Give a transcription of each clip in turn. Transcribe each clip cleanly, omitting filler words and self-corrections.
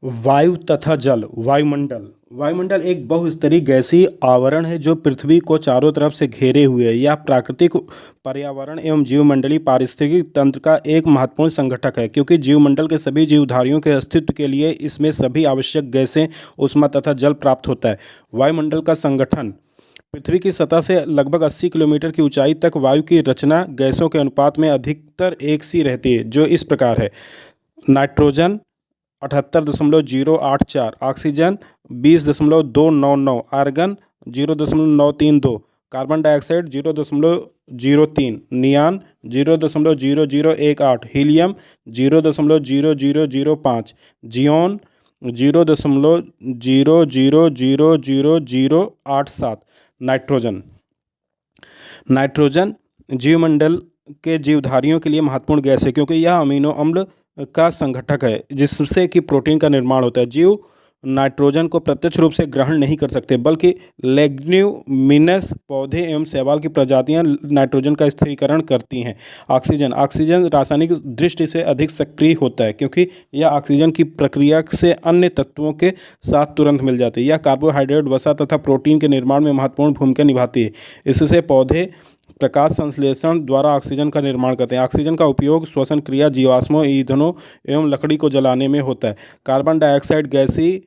वायु तथा जल। वायुमंडल। वायुमंडल एक बहुस्तरीय गैसीय आवरण है जो पृथ्वी को चारों तरफ से घेरे हुए है। यह प्राकृतिक पर्यावरण एवं जीवमंडलीय पारिस्थितिक तंत्र का एक महत्वपूर्ण संगठक है, क्योंकि जीवमंडल के सभी जीवधारियों के अस्तित्व के लिए इसमें सभी आवश्यक गैसें, ऊष्मा तथा जल प्राप्त होता है। वायुमंडल का संगठन। पृथ्वी की सतह से लगभग 80 किलोमीटर की ऊंचाई तक वायु की रचना गैसों के अनुपात में अधिकतर एक सी रहती है, जो इस प्रकार है। Nitrogen 78.084, oxygen 20.299, argon 0.932, carbon dioxide 0.03, neon 0.0018, helium 0.0005, xenon 0.000087। Nitrogen. Nitrogen जीवमंडल के जीवधारियों के लिए महत्वपूर्ण गैस है, क्योंकि यह अमीनो अम्ल का संगठक है जिससे कि प्रोटीन का निर्माण होता है। जीव नाइट्रोजन को प्रत्यक्ष रूप से ग्रहण नहीं कर सकते, बल्कि लेग्न्यूमिनस पौधे एवं शैवाल की प्रजातियां नाइट्रोजन का स्थिरीकरण करती हैं। ऑक्सीजन। ऑक्सीजन रासायनिक दृष्टि से अधिक सक्रिय होता है, क्योंकि यह ऑक्सीजन की प्रक्रिया से अन्य तत्वों के साथ तुरंत मिल जाती है। यह कार्बोहाइड्रेट, वसा तथा प्रोटीन के निर्माण में महत्वपूर्ण भूमिका निभाती है। इससे पौधे प्रकाश संश्लेषण द्वारा ऑक्सीजन का निर्माण करते हैं। ऑक्सीजन का उपयोग श्वसन क्रिया, जीवाश्मों, ईंधनों एवं लकड़ी को जलाने में होता है। कार्बन डाइऑक्साइड गैसीय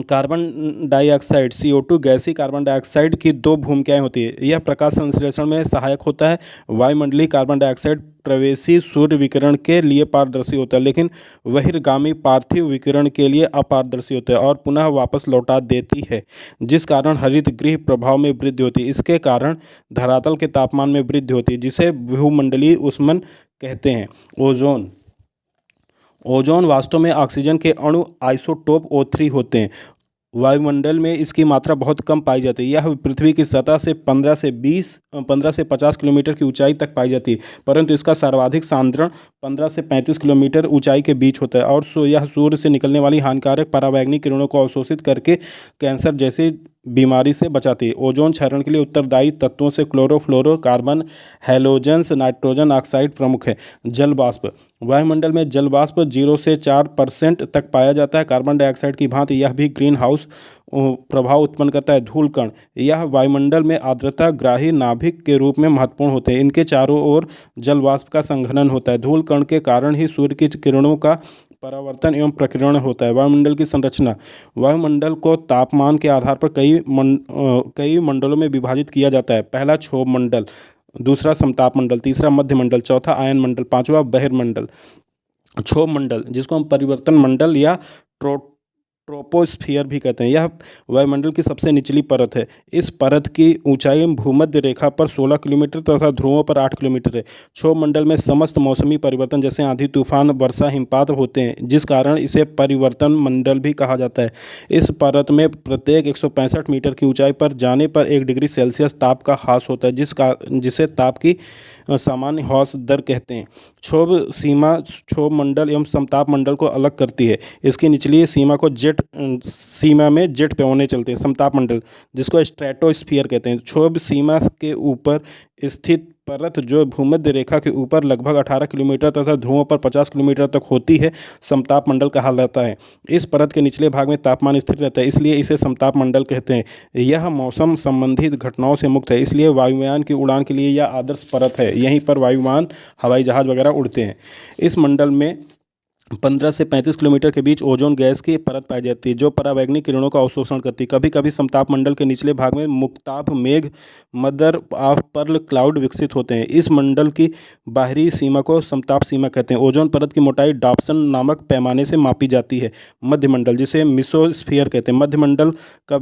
कार्बन डाइऑक्साइड CO2 गैसीय कार्बन डाइऑक्साइड की दो भूमिकाएं होती है। यह प्रकाश संश्लेषण में सहायक होता है। वायुमंडलीय कार्बन डाइऑक्साइड प्रवेशी सूर्य विकिरण के लिए पारदर्शी होता है, लेकिन बहिर्गामी पार्थिव विकिरण के लिए अपारदर्शी होता है और पुनः वापस लौटा देती है, जिस कारण हरित गृह प्रभाव में वृद्धि होती है। इसके कारण धरातल के तापमान में वृद्धि होती है, जिसे भूमंडलीय ऊष्मन कहते हैं। ओजोन। ओजोन वास्तव में ऑक्सीजन के अणु आइसोटोप O3 होते हैं। वायुमंडल में इसकी मात्रा बहुत कम पाई जाती है। यह पृथ्वी की सतह से 15 से 50 किलोमीटर की ऊंचाई तक पाई जाती है, परंतु इसका सर्वाधिक सांद्रण 15 से 35 किलोमीटर ऊंचाई के बीच होता है और यह सूर्य से निकलने वाली हानिकारक परावैंगनिक किरणों को अवशोषित करके कैंसर जैसी बीमारी से बचाती है। ओजोन क्षरण के लिए उत्तरदायी तत्वों से क्लोरोफ्लोरोकार्बन, हैलोजन्स, नाइट्रोजन ऑक्साइड प्रमुख है। जल वाष्प। वायुमंडल में जल वाष्प 0 से 4% तक पाया जाता है। कार्बन डाइऑक्साइड की भांति यह भी ग्रीन हाउस प्रभाव उत्पन्न करता है। धूल कण। यह वायुमंडल में आर्द्रता ग्राही नाभिक के रूप में महत्वपूर्ण होते हैं। इनके चारों ओर जल वाष्प का संघनन होता है। धूल कण के कारण ही सूर्य की किरणों का परावर्तन एवं प्रकीर्णन होता है। वायुमंडल की संरचना। वायुमंडल को तापमान के आधार पर कई मंडलों में विभाजित किया जाता है। पहला क्षोभ मंडल, दूसरा समताप मंडल, तीसरा मध्य मंडल, चौथा आयन मंडल, पांचवा बहिर्मंडल। क्षोभ मंडल, जिसको हम परिवर्तन मंडल या ट्रोपोस्फियर भी कहते हैं, यह वायुमंडल की सबसे निचली परत है। इस परत की ऊंचाई भूमध्य रेखा पर 16 किलोमीटर तथा ध्रुवों पर 8 किलोमीटर है। क्षोभ मंडल में समस्त मौसमी परिवर्तन जैसे आंधी, तूफान, वर्षा, हिमपात होते हैं, जिस कारण इसे परिवर्तन मंडल भी कहा जाता है। इस परत में प्रत्येक 165 मीटर की ऊंचाई पर जाने पर 1 डिग्री सेल्सियस ताप का ह्रास होता है, जिसे ताप की सामान्य ह्रास दर कहते हैं। क्षोभ सीमा क्षोभ मंडल एवं समताप मंडल को अलग करती है। इसकी निचली सीमा को सीमा में जेट पैमाने चलते हैं। समताप मंडल, जिसको स्ट्रेटोस्फियर कहते हैं, क्षोभ सीमा के ऊपर स्थित परत जो भूमध्य रेखा के ऊपर लगभग 18 किलोमीटर तथा ध्रुवों पर 50 किलोमीटर तक होती है, समताप मंडल कहा जाता है। इस परत के निचले भाग में तापमान स्थिर रहता है, इसलिए इसे समताप मंडल कहते हैं। यह मौसम संबंधित घटनाओं से मुक्त है, इसलिए वायुयान की उड़ान के लिए यह आदर्श परत है। यहीं पर वायुयान, हवाई जहाज वगैरह उड़ते हैं। इस मंडल में 15 से 35 किलोमीटर के बीच ओजोन गैस की परत पाई जाती है, जो परावैंगनिक किरणों का अवशोषण करती है। कभी कभी समताप मंडल के निचले भाग में मुक्ताभ मेघ, मदर ऑफ पर्ल क्लाउड विकसित होते हैं। इस मंडल की बाहरी सीमा को समताप सीमा कहते हैं। ओजोन परत की मोटाई डॉप्सन नामक पैमाने से मापी जाती है। मध्यमंडल, जिसे मेसोस्फीयर कहते हैं, मध्यमंडल का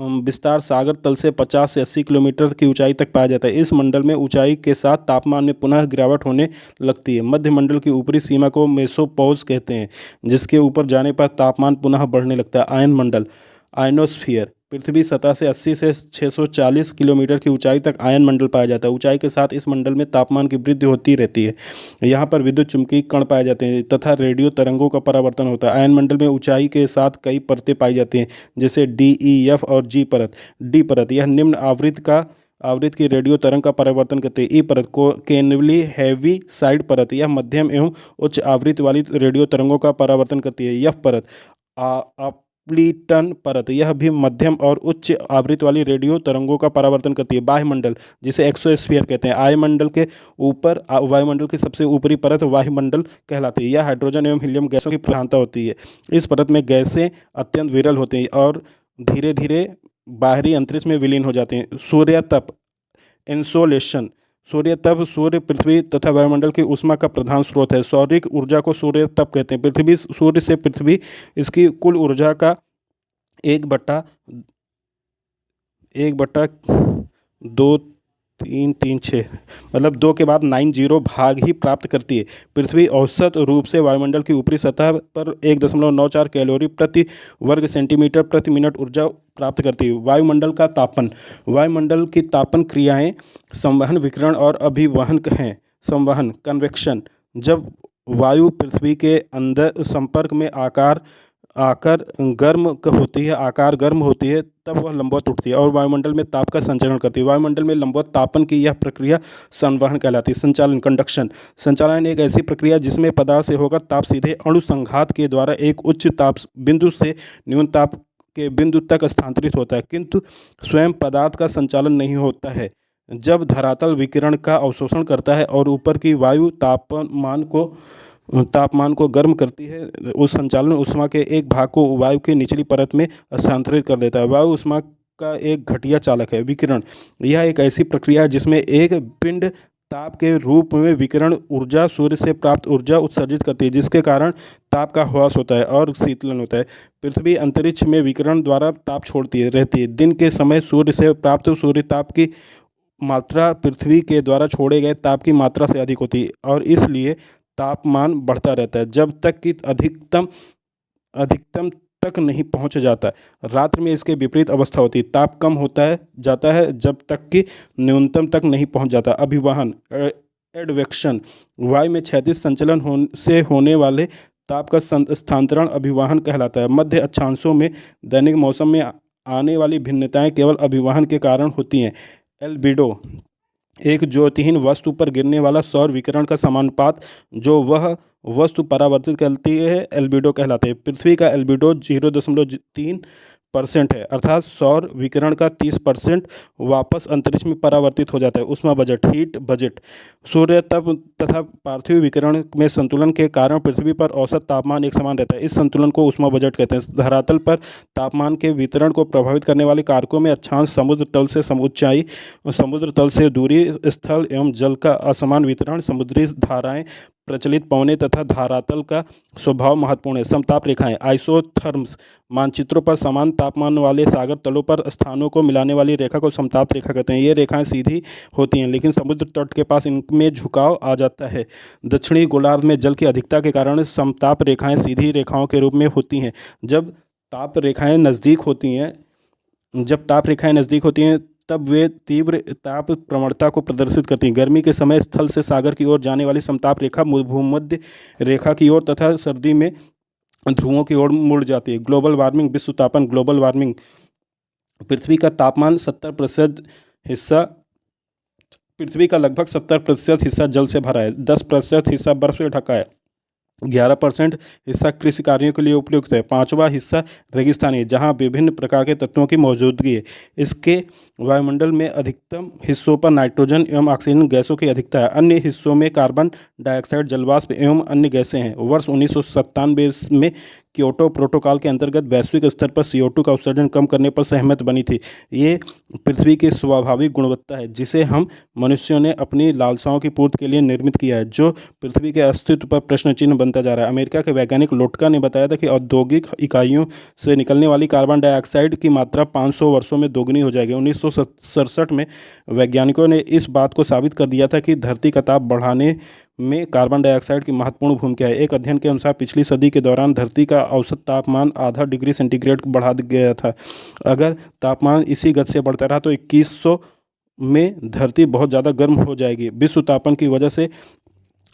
विस्तार सागर तल से 50 से 80 किलोमीटर की ऊंचाई तक पाया जाता है। इस मंडल में ऊंचाई के साथ तापमान में पुनः गिरावट होने लगती है। मध्यमंडल की ऊपरी सीमा को मेसोपॉज कहते हैं, जिसके ऊपर जाने पर तापमान पुनः बढ़ने लगता है। आयन मंडल, आयनोस्फीयर, पृथ्वी सतह से 80 से 640 किलोमीटर की ऊंचाई तक आयन मंडल पाया जाता है। ऊंचाई के साथ इस मंडल में तापमान की वृद्धि होती रहती है। यहाँ पर विद्युत चुंबकीय कण पाए जाते हैं तथा रेडियो तरंगों का परावर्तन होता है। आयन मंडल में ऊंचाई के साथ कई परतें पाई जाती हैं, जैसे D, E, F और G परत। डी परत, यह निम्न आवृत्ति का आवृत्ति की रेडियो तरंग का परावर्तन करती है। ई परत को केनवली हैवी साइड परत, यह मध्यम एवं उच्च आवृत्ति वाली रेडियो तरंगों का परावर्तन करती है। यह परत अप्लिटन परत, यह भी मध्यम और उच्च आवृत्ति वाली रेडियो तरंगों का परावर्तन करती है। बाह्यमंडल, जिसे एक्सोस्फीयर कहते हैं, वायुमंडल के ऊपर वायुमंडल की सबसे ऊपरी परत वायुमंडल कहलाती है। यह हाइड्रोजन एवं हीलियम गैसों की प्रधानता होती है। इस परत में गैसें अत्यंत विरल होती हैं और धीरे धीरे बाहरी अंतरिक्ष में विलीन हो जाते हैं। सूर्य तप, इंसोलेशन, सूर्य तप सूर्य, पृथ्वी तथा वायुमंडल की ऊष्मा का प्रधान स्रोत है। सौरिक ऊर्जा को सूर्य तप कहते हैं। पृथ्वी सूर्य से पृथ्वी इसकी कुल ऊर्जा का एक बटा 2.336 मतलब 2 के बाद 90 भाग ही प्राप्त करती है। पृथ्वी औसत रूप से वायुमंडल की ऊपरी सतह पर 1.94 कैलोरी प्रति वर्ग सेंटीमीटर प्रति मिनट ऊर्जा प्राप्त करती है। वायुमंडल का तापन, वायुमंडल की तापन क्रियाएं संवहन, विकिरण और अभिवहन हैं। संवहन, कन्वेक्शन, जब वायु पृथ्वी के अंदर संपर्क में आकार गर्म होती है तब वह लंबवत उठती है और वायुमंडल में ताप का संचरण करती है। वायुमंडल में लंबवत तापन की यह प्रक्रिया संवहन कहलाती है। संचालन, कंडक्शन, संचालन एक ऐसी प्रक्रिया जिसमें पदार्थ से होकर ताप सीधे अणु संघात के द्वारा एक उच्च ताप बिंदु से न्यून ताप के बिंदु तक स्थानांतरित होता है, किंतु स्वयं पदार्थ का संचालन नहीं होता है। जब धरातल विकिरण का अवशोषण करता है और ऊपर की वायु तापमान को गर्म करती है, उस संचालन ऊष्मा के एक भाग को वायु की निचली परत में स्थानांतरित कर देता है। वायु ऊष्मा का एक घटिया चालक है। विकिरण, यह एक ऐसी प्रक्रिया है जिसमें एक पिंड ताप के रूप में विकिरण ऊर्जा सूर्य से प्राप्त ऊर्जा उत्सर्जित करती है, जिसके कारण ताप का ह्रास होता है और शीतलन होता है। पृथ्वी अंतरिक्ष में विकिरण द्वारा ताप छोड़ती रहती है। दिन के समय सूर्य से प्राप्त सूर्य ताप की मात्रा पृथ्वी के द्वारा छोड़े गए ताप की मात्रा से अधिक होती है और इसलिए तापमान बढ़ता रहता है जब तक कि अधिकतम तक नहीं पहुंच जाता। रात्रि में इसके विपरीत अवस्था होती है, ताप कम जाता है जब तक कि न्यूनतम तक नहीं पहुंच जाता। अभिवहन, एडवेक्शन, वायु में क्षैतिज संचलन से होने वाले ताप का स्थानांतरण अभिवहन कहलाता है। मध्य अक्षांशों में दैनिक मौसम में आने वाली भिन्नताएं केवल अभिवहन के कारण होती हैं। एल्बिडो, एक ज्योतिहीन वस्तु पर गिरने वाला सौर विकिरण का समानुपात जो वह वस्तु परावर्तित करती है, एल्बिडो कहलाते हैं। पृथ्वी का एल्बिडो 0.3% है, अर्थात सौर विकिरण का 30% वापस अंतरिक्ष में परावर्तित हो जाता है। ऊष्मा बजट, हीट बजट, सूर्य तप तथा पार्थिव विकिरण में संतुलन के कारण पृथ्वी पर औसत तापमान एक समान रहता है। इस संतुलन को ऊष्मा बजट कहते हैं। धरातल पर तापमान के वितरण को प्रभावित करने वाले कारकों में अक्षांश, समुद्र तल से ऊंचाई, समुद्र तल से दूरी, स्थल एवं जल का असमान वितरण, समुद्री धाराएं, प्रचलित पवनें तथा धरातल का स्वभाव महत्वपूर्ण है। समताप रेखाएं, आइसोथर्म्स, मानचित्रों पर समान तापमान वाले सागर तलों पर स्थानों को मिलाने वाली रेखा को समताप रेखा कहते हैं। ये रेखाएं सीधी होती हैं लेकिन समुद्र तट के पास इनमें झुकाव आ जाता है। दक्षिणी गोलार्ध में जल की अधिकता के कारण समताप रेखाएं सीधी रेखाओं के रूप में होती हैं। जब ताप रेखाएं नज़दीक होती हैं तब वे तीव्र ताप प्रवणता को प्रदर्शित करती हैं। गर्मी के समय स्थल से सागर की ओर जाने वाली समताप रेखा भूमध्य रेखा की ओर तथा सर्दी में ध्रुवों की ओर मुड़ जाती है। ग्लोबल वार्मिंग, विश्व तापन, ग्लोबल वार्मिंग, पृथ्वी का लगभग 70% हिस्सा जल से भरा है, 10% हिस्सा बर्फ से ढका है, 11% हिस्सा कृषि कार्यों के लिए उपयुक्त है, 5वां हिस्सा रेगिस्तानी है जहाँ विभिन्न प्रकार के तत्वों की मौजूदगी है। इसके वायुमंडल में अधिकतम हिस्सों पर नाइट्रोजन एवं ऑक्सीजन गैसों की अधिकता है। अन्य हिस्सों में कार्बन डाइऑक्साइड, जलवाष्प एवं अन्य गैसें हैं। वर्ष 1997 में क्योटो प्रोटोकॉल के अंतर्गत वैश्विक स्तर पर CO2 का उत्सर्जन कम करने पर सहमति बनी थी। ये पृथ्वी की स्वाभाविक गुणवत्ता है जिसे हम मनुष्यों ने अपनी लालसाओं की पूर्ति के लिए निर्मित किया है, जो पृथ्वी के अस्तित्व पर प्रश्न चिन्ह बनता जा रहा है। अमेरिका के वैज्ञानिक लोटका ने बताया था कि औद्योगिक इकाइयों से निकलने वाली कार्बन डाइऑक्साइड की मात्रा 500 वर्षों में दोगुनी हो जाएगी। 1967 में वैज्ञानिकों ने इस बात को साबित कर दिया था कि धरती का ताप बढ़ाने में कार्बन डाइऑक्साइड की महत्वपूर्ण भूमिका है। एक अध्ययन के अनुसार पिछली सदी के दौरान धरती का औसत तापमान आधा डिग्री सेंटीग्रेड बढ़ा गया था। अगर तापमान इसी गति से बढ़ता रहा तो 2100 में धरती बहुत ज़्यादा गर्म हो जाएगी। विश्व तापन की वजह से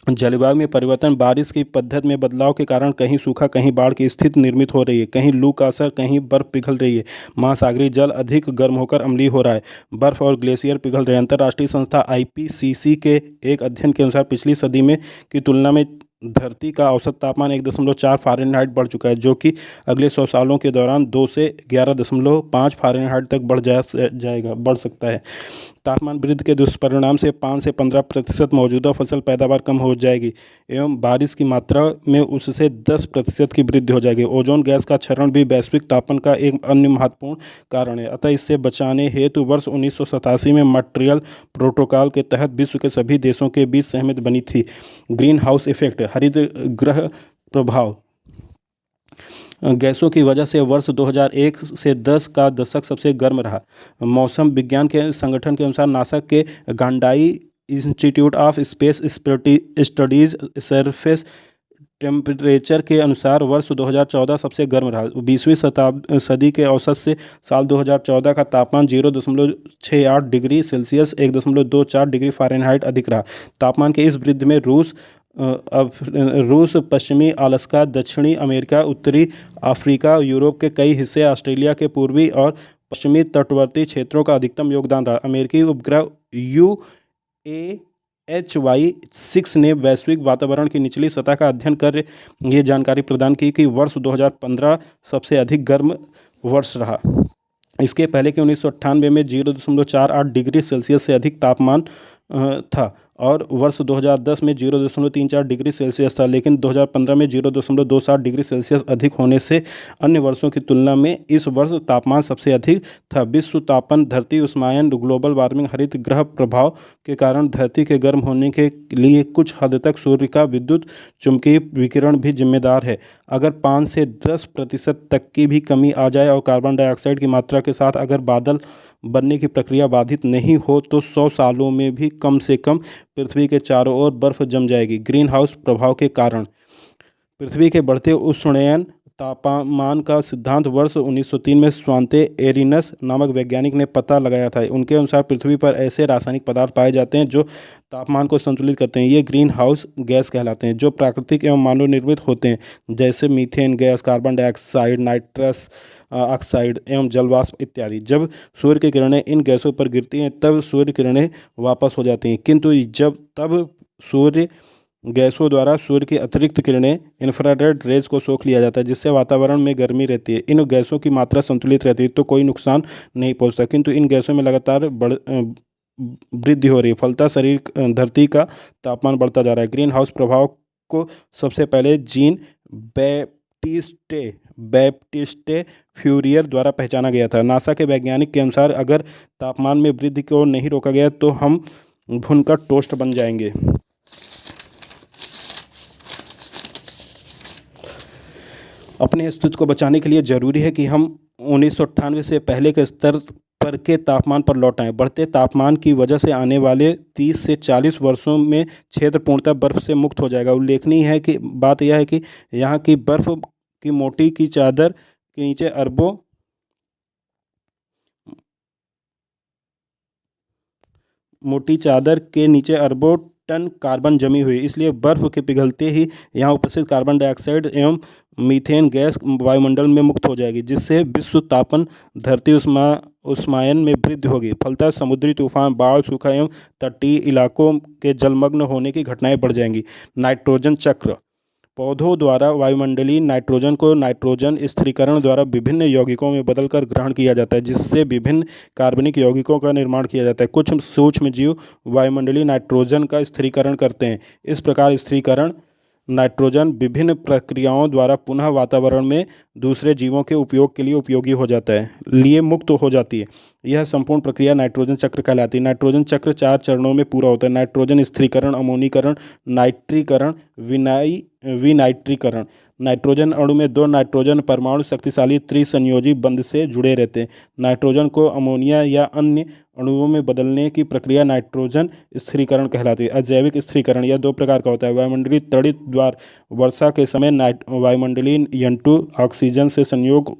जलवायु में परिवर्तन, बारिश की पद्धति में बदलाव के कारण कहीं सूखा, कहीं बाढ़ की स्थिति निर्मित हो रही है, कहीं लू का असर, कहीं बर्फ पिघल रही है, महासागरीय जल अधिक गर्म होकर अम्लीय हो रहा है, बर्फ और ग्लेशियर पिघल रहे हैं। अंतर्राष्ट्रीय संस्था आईपीसीसी के एक अध्ययन के अनुसार पिछली सदी में की तुलना में धरती का औसत तापमान 1.4 फ़ारेनहाइट बढ़ चुका है, जो कि अगले 100 सालों के दौरान 2 से 11.5 फ़ारेनहाइट तक बढ़ सकता है। तापमान वृद्धि के दुष्परिणाम से 5 से 15% मौजूदा फसल पैदावार कम हो जाएगी एवं बारिश की मात्रा में उससे 10% की वृद्धि हो जाएगी। ओजोन गैस का क्षरण भी वैश्विक तापमान का एक अन्य महत्वपूर्ण कारण है। अतः इससे बचाने हेतु वर्ष 1987 में मॉन्ट्रियल प्रोटोकॉल के तहत विश्व के सभी देशों के बीच सहमति बनी थी। ग्रीन हाउस इफेक्ट, हरित गृह प्रभाव। गैसों की वजह से वर्ष 2001 से 10 का दशक सबसे गर्म रहा। मौसम विज्ञान के संगठन के अनुसार नासा के Goddard institute of space studies surface temperature के अनुसार वर्ष 2014 सबसे गर्म रहा। 20वीं सदी के औसत से साल 2014 का तापमान 0.68 डिग्री सेल्सियस 1.24 डिग्री फ़ारेनहाइट अधिक रहा। तापमान के इस वृद्धि में रूस, पश्चिमी अलास्का, दक्षिणी अमेरिका, उत्तरी अफ्रीका, यूरोप के कई हिस्से, ऑस्ट्रेलिया के पूर्वी और पश्चिमी तटवर्ती क्षेत्रों का अधिकतम योगदान रहा। अमेरिकी उपग्रह UAHY-6 ने वैश्विक वातावरण की निचली सतह का अध्ययन कर ये जानकारी प्रदान की कि वर्ष 2015 सबसे अधिक गर्म वर्ष रहा। इसके पहले कि 1998 में 0.48 डिग्री सेल्सियस से अधिक तापमान था और वर्ष 2010 में 0.34 डिग्री सेल्सियस था, लेकिन 2015 में 0.27 डिग्री सेल्सियस अधिक होने से अन्य वर्षों की तुलना में इस वर्ष तापमान सबसे अधिक था। विश्व तापन, धरती उष्मायन, ग्लोबल वार्मिंग, हरित गृह प्रभाव के कारण धरती के गर्म होने के लिए कुछ हद तक सूर्य का विद्युत चुंबकीय विकिरण भी जिम्मेदार है। अगर 5 से 10% तक की भी कमी आ जाए और कार्बन डाइऑक्साइड की मात्रा के साथ अगर बादल बनने की प्रक्रिया बाधित नहीं हो तो 100 सालों में भी कम से कम पृथ्वी के चारों ओर बर्फ जम जाएगी। ग्रीन हाउस प्रभाव के कारण पृथ्वी के बढ़ते उष्णयन तापमान का सिद्धांत वर्ष 1903 में स्वांते एरिनस नामक वैज्ञानिक ने पता लगाया था। उनके अनुसार पृथ्वी पर ऐसे रासायनिक पदार्थ पाए जाते हैं जो तापमान को संतुलित करते हैं। ये ग्रीन हाउस गैस कहलाते हैं, जो प्राकृतिक एवं मानव निर्मित होते हैं, जैसे methane gas, carbon dioxide, nitrous oxide एवं जलवाष्प इत्यादि। जब सूर्य की किरणें इन गैसों पर गिरती हैं तब सूर्य किरणें वापस हो जाती हैं, किंतु तब सूर्य गैसों द्वारा सूर्य की अतिरिक्त किरणें इंफ्रारेड रेज को सोख लिया जाता है, जिससे वातावरण में गर्मी रहती है। इन गैसों की मात्रा संतुलित रहती है तो कोई नुकसान नहीं पहुंचता, किंतु इन गैसों में लगातार वृद्धि हो रही है। फलतः धरती का तापमान बढ़ता जा रहा है। ग्रीन हाउस प्रभाव को सबसे पहले जीन बैप्टिस्टे फ्यूरियर द्वारा पहचाना गया था। नासा के वैज्ञानिक के अनुसार अगर तापमान में वृद्धि को नहीं रोका गया तो हम भुनकर टोस्ट बन जाएंगे। अपने अस्तित्व को बचाने के लिए जरूरी है कि हम 1998 से पहले के स्तर पर के तापमान पर लौट आएं। बढ़ते तापमान की वजह से आने वाले 30 से 40 वर्षों में क्षेत्र पूर्णतः बर्फ से मुक्त हो जाएगा। उल्लेखनीय है कि बात यह है कि यहाँ की बर्फ की मोटी चादर के नीचे अरबों टन कार्बन जमी हुई, इसलिए बर्फ के पिघलते ही यहाँ उपस्थित कार्बन डाइऑक्साइड एवं मीथेन गैस वायुमंडल में मुक्त हो जाएगी, जिससे विश्व तापन, धरती उष्मायन में वृद्धि होगी। फलतः समुद्री तूफान, बाढ़, सूखा एवं तटीय इलाकों के जलमग्न होने की घटनाएं बढ़ जाएंगी। नाइट्रोजन चक्र। पौधों द्वारा वायुमंडलीय नाइट्रोजन को नाइट्रोजन स्थिरीकरण द्वारा विभिन्न यौगिकों में बदलकर ग्रहण किया जाता है, जिससे विभिन्न कार्बनिक यौगिकों का निर्माण किया जाता है। कुछ सूक्ष्म जीव वायुमंडलीय नाइट्रोजन का स्थिरीकरण करते हैं। इस प्रकार स्थिरीकरण नाइट्रोजन विभिन्न प्रक्रियाओं द्वारा पुनः वातावरण में दूसरे जीवों के उपयोग के लिए उपयोगी हो जाता है, लिए मुक्त हो जाती है। यह संपूर्ण प्रक्रिया नाइट्रोजन चक्र कहलाती है। नाइट्रोजन चक्र 4 चरणों में पूरा होता है: नाइट्रोजन स्थिरीकरण, अमोनीकरण, नाइट्रीकरण, विनाइट्रीकरण। नाइट्रोजन अणु में 2 नाइट्रोजन परमाणु शक्तिशाली त्रिसंयोजी बंध से जुड़े रहते हैं। नाइट्रोजन को अमोनिया या अन्य अणुओं में बदलने की प्रक्रिया नाइट्रोजन स्थिरीकरण कहलाती है। अजैविक स्थिरीकरण यह 2 प्रकार का होता है: वायुमंडलीय तड़ित द्वार वर्षा के समय वायुमंडलीय N2 ऑक्सीजन से संयोग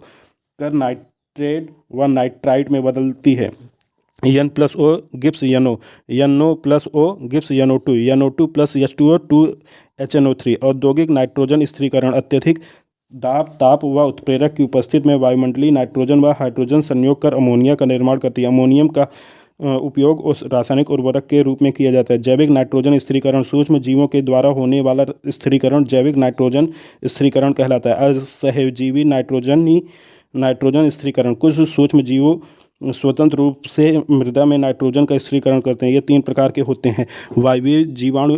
कर नाइट्रेट व नाइट्राइट में बदलती है। N plus O gives N O, N O plus O gives N O two, N O two plus H two O 2HNO3। औद्योगिक नाइट्रोजन स्थिरीकरण अत्यधिक दाब, ताप व उत्प्रेरक की उपस्थिति में वायुमंडलीय नाइट्रोजन व हाइड्रोजन संयोग कर अमोनिया का निर्माण करती है। अमोनियम का उपयोग उस रासायनिक उर्वरक के रूप में किया जाता है। जैविक नाइट्रोजन स्थिरीकरण सूक्ष्म जीवों के द्वारा होने वाला स्थिरीकरण जैविक नाइट्रोजन स्थिरीकरण कहलाता है। असहजीवी नाइट्रोजन स्थिरीकरण कुछ सूक्ष्म जीवों स्वतंत्र रूप से मृदा में नाइट्रोजन का स्थिरीकरण करते हैं। ये 3 प्रकार के होते हैं: वायवीय जीवाणु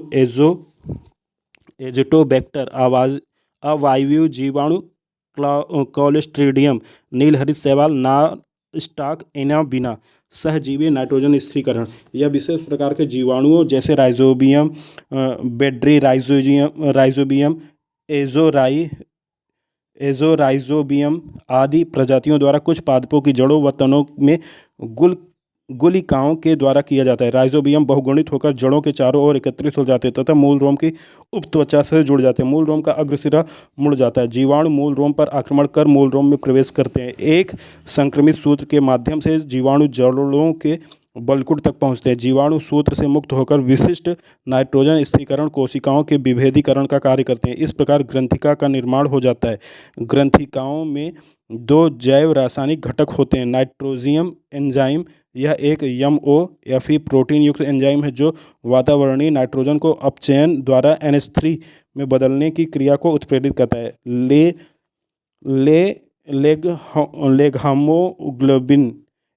एजोटोबैक्टर, अवायवीय जीवाणु क्लोस्ट्रीडियम, नीलहरित शैवाल, स्टॉक एनाबिना। सहजीवी नाइट्रोजन स्थिरीकरण यह विशेष प्रकार के जीवाणुओं जैसे राइजोबियम, बेड्री राइजोबियम, एजोराइजोबियम आदि प्रजातियों द्वारा कुछ पादपों की जड़ों व तनों में गुलिकाओं के द्वारा किया जाता है। राइजोबियम बहुगुणित होकर जड़ों के चारों ओर एकत्रित हो जाते हैं तथा मूल रोम की उपत्वचा से जुड़ जाते हैं। मूल रोम का अग्रसिरा मुड़ जाता है। जीवाणु मूल रोम पर आक्रमण कर मूल रोम में प्रवेश करते हैं। एक संक्रमित सूत्र के माध्यम से जीवाणु जड़ों के बलकुट तक पहुंचते हैं। जीवाणु सूत्र से मुक्त होकर विशिष्ट नाइट्रोजन स्थिरीकरण कोशिकाओं के विभेदीकरण का कार्य करते हैं। इस प्रकार ग्रंथिका का निर्माण हो जाता है। ग्रंथिकाओं में 2 जैव रासायनिक घटक होते हैं। नाइट्रोजियम एंजाइम, यह एक MOFE प्रोटीन युक्त एंजाइम है जो वातावरणीय नाइट्रोजन को अपचयन द्वारा NH3 में बदलने की क्रिया को उत्प्रेरित करता है। लेगहामोग्लोबिन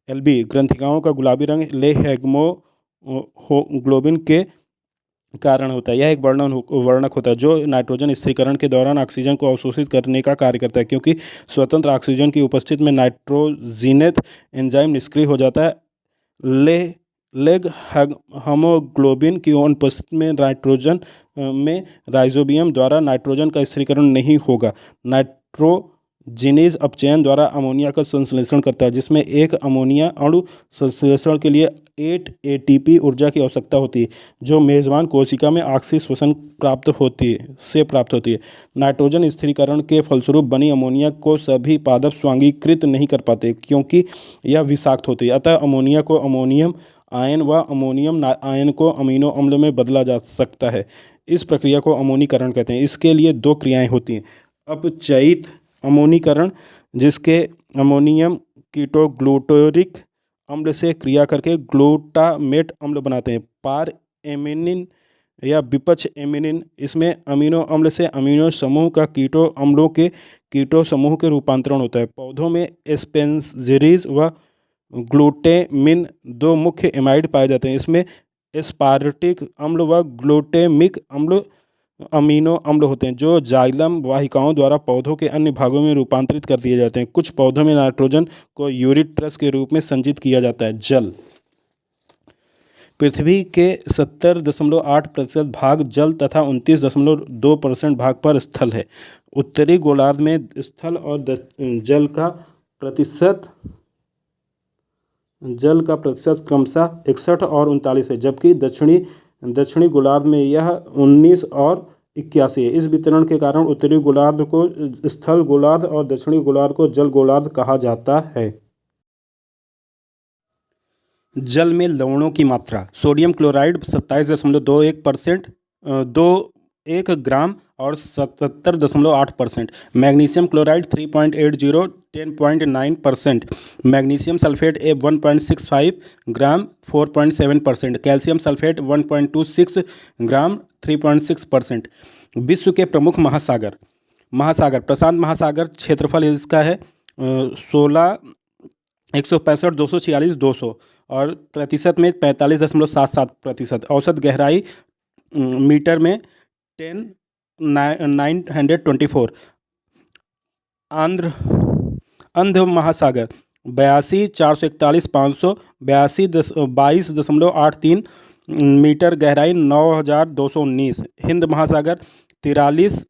LB ग्रंथिकाओं का गुलाबी रंग लेहेमोग्लोबिन के कारण होता है। यह एक वर्णक होता है जो नाइट्रोजन स्थिरीकरण के दौरान ऑक्सीजन को अवशोषित करने का कार्य करता है। क्योंकि स्वतंत्र ऑक्सीजन की उपस्थिति में नाइट्रोजिनेज एंजाइम निष्क्रिय हो जाता है। लेग हेमोग्लोबिन की अनुपस्थिति में नाइट्रोजन में राइजोबियम द्वारा नाइट्रोजन का स्थिरीकरण नहीं होगा। नाइट्रोजिनेज अपचयन द्वारा अमोनिया का संश्लेषण करता है जिसमें एक अमोनिया अणु संश्लेषण के लिए 8 ATP ऊर्जा की आवश्यकता होती है जो मेजबान कोशिका में ऑक्सीजन श्वसन प्राप्त होती है। नाइट्रोजन स्थिरीकरण के फलस्वरूप बनी अमोनिया को सभी पादप स्वांगीकृत नहीं कर पाते क्योंकि यह विषाक्त होती है। अतः अमोनिया को अमोनियम आयन व अमोनियम आयन को अमीनो अम्ल में बदला जा सकता है। इस प्रक्रिया को अमोनीकरण कहते हैं। इसके लिए 2 क्रियाएं होती हैं: अपचयित अमोनीकरण, जिसके अमोनियम कीटोग्लूटारिक अम्ल से क्रिया करके ग्लूटामेट अम्ल बनाते हैं। पार एमिनिन या विपक्ष एमिनिन, इसमें अमीनो अम्ल से अमीनो समूह का कीटो अम्लों के कीटो समूह के रूपांतरण होता है। पौधों में एस्पेंजेरिस व ग्लूटेमिन 2 मुख्य एमाइड पाए जाते हैं। इसमें एस्पार्टिक अम्ल व ग्लूटेमिक अम्ल अमीनो अम्ल होते हैं जो जाइलम वाहिकाओं द्वारा पौधों के अन्य भागों में रूपांतरित कर दिए जाते हैं। कुछ पौधों में नाइट्रोजन को यूरिट्रस के रूप में संचित किया जाता है। जल पृथ्वी के 70.8% भाग जल तथा 29.2% भाग पर स्थल है। उत्तरी गोलार्ध में स्थल और जल का प्रतिशत क्रमशः 61 और 39 है, जबकि दक्षिणी गोलार्ध में यह 19 और 81 है। इस वितरण के कारण उत्तरी गोलार्ध को स्थल गोलार्ध और दक्षिणी गोलार्ध को जल गोलार्ध कहा जाता है। जल में लवणों की मात्रा: सोडियम क्लोराइड 27.21%, 21 ग्राम और 77.8%। Magnesium chloride 3.80, 10.9%। मैग्नीशियम सल्फेट 1.65 ग्राम, 4.7%। कैल्शियम सल्फेट 1.26 ग्राम, 3.6%। विश्व के प्रमुख महासागर: प्रशांत महासागर क्षेत्रफल इसका है 165, और प्रतिशत में 45.77%। औसत गहराई मीटर में 924। अंध महासागर 82, 441, 500, 22.83 मीटर गहराई, 9219। हिंद महासागर 43,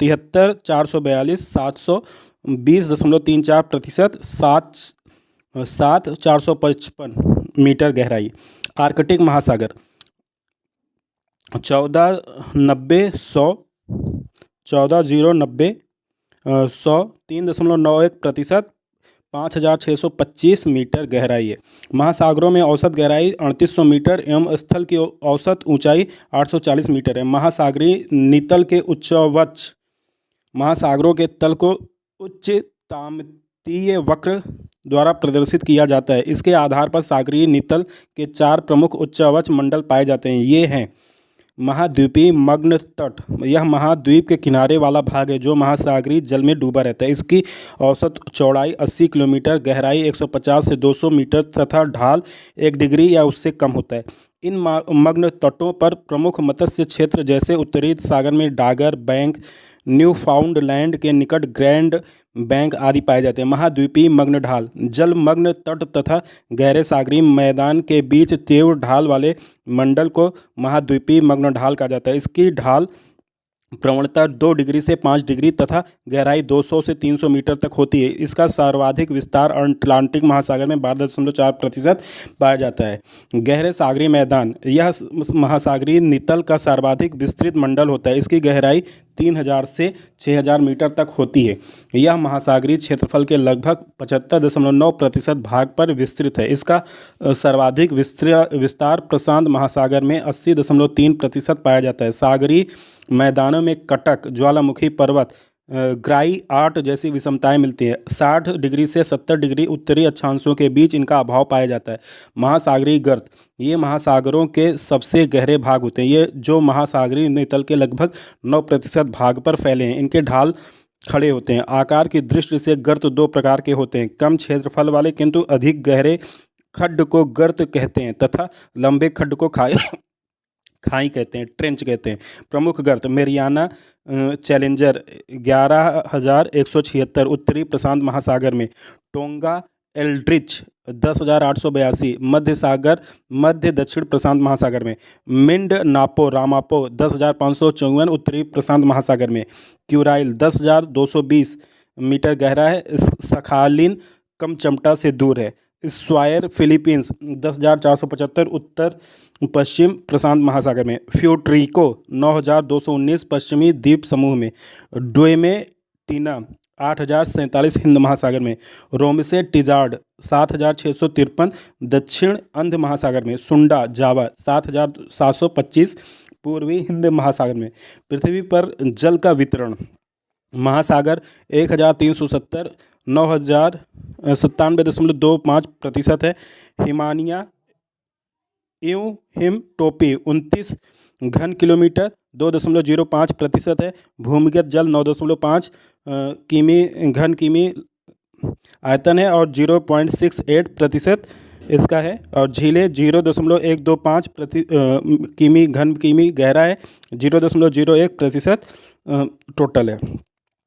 73, 442, 720.34%, 455 मीटर गहराई। आर्कटिक महासागर 1490, 100, 14090, 100, 3.91%, 5,625 मीटर गहराई है। महासागरों में औसत गहराई 3800 मीटर एवं स्थल की औसत ऊंचाई 840 मीटर है। महासागरीय नितल के उच्चवच महासागरों के तल को उच्चतामीय वक्र द्वारा प्रदर्शित किया जाता है। इसके आधार पर सागरीय नितल के 4 प्रमुख उच्चवच मंडल पाए जाते हैं। ये हैं महाद्वीपीय मग्न तट, यह महाद्वीप के किनारे वाला भाग है जो महासागरीय जल में डूबा रहता है। इसकी औसत चौड़ाई 80 किलोमीटर, गहराई 150 से 200 मीटर तथा ढाल 1 डिग्री या उससे कम होता है। इन मग्न तटों पर प्रमुख मत्स्य क्षेत्र जैसे उत्तरी सागर में डागर बैंक, न्यूफाउंडलैंड के निकट ग्रैंड बैंक आदि पाए जाते हैं। महाद्वीपीय मग्न ढाल जलमग्न तट तथा गहरे सागरीय मैदान के बीच तीव्र ढाल वाले मंडल को महाद्वीपीय मग्न ढाल कहा जाता है। इसकी ढाल प्रवणता 2 डिग्री से 5 डिग्री तथा गहराई 200 से 300 मीटर तक होती है। इसका सर्वाधिक विस्तार अटलांटिक महासागर में 12.4% पाया जाता है। गहरे सागरीय मैदान यह महासागरीय नितल का सर्वाधिक विस्तृत मंडल होता है। इसकी गहराई 3000 से 6000 मीटर तक होती है। यह महासागरीय क्षेत्रफल के लगभग 75.9% भाग पर विस्तृत है। इसका सर्वाधिक विस्तार प्रशांत महासागर में 80.3% पाया जाता है। सागरीय मैदानों में कटक, ज्वालामुखी पर्वत, ग्राई आर्ट जैसी विषमताएं मिलती हैं। 60 डिग्री से 70 डिग्री उत्तरी अक्षांशों के बीच इनका अभाव पाया जाता है। महासागरीय गर्त ये महासागरों के सबसे गहरे भाग होते हैं। ये जो महासागरीय नितल के लगभग 9% भाग पर फैले हैं। इनके ढाल खड़े होते हैं। आकार की दृष्टि से गर्त 2 प्रकार के होते हैं। कम क्षेत्रफल वाले किंतु अधिक गहरे खड्ड को गर्त कहते हैं तथा लंबे खड्ड को खाई कहते हैं, ट्रेंच कहते हैं। प्रमुख गर्त मेरियाना चैलेंजर 11,176 उत्तरी प्रशांत महासागर में, टोंगा एल्ड्रिच 10,882 मध्य सागर मध्य दक्षिण प्रशांत महासागर में, मिंड नापो रामापो 10,554 उत्तरी प्रशांत महासागर में, क्यूराइल 10,220 मीटर गहरा है, सखालिन कम चमटा से दूर है, स्वायर फिलीपींस 10,475 उत्तर पश्चिम प्रशांत महासागर में, फ्यूट्रिको 9,219 पश्चिमी द्वीप समूह में, डोमेटिना 8,047 हिंद महासागर में, रोमसे टिजार्ड 7,653 दक्षिण अंध महासागर में, सुंडा जावा 7,725 पूर्वी हिंद महासागर में। पृथ्वी पर जल का वितरण महासागर 1,370 97.25% है। हिमानिया एवं हिम टोपी 29 घन किलोमीटर 2.05% है। भूमिगत जल 9.5 घन किमी आयतन है और 0.68% इसका है। और झीलें 0.125 किमी घन किमी गहरा है, 0.01% टोटल है।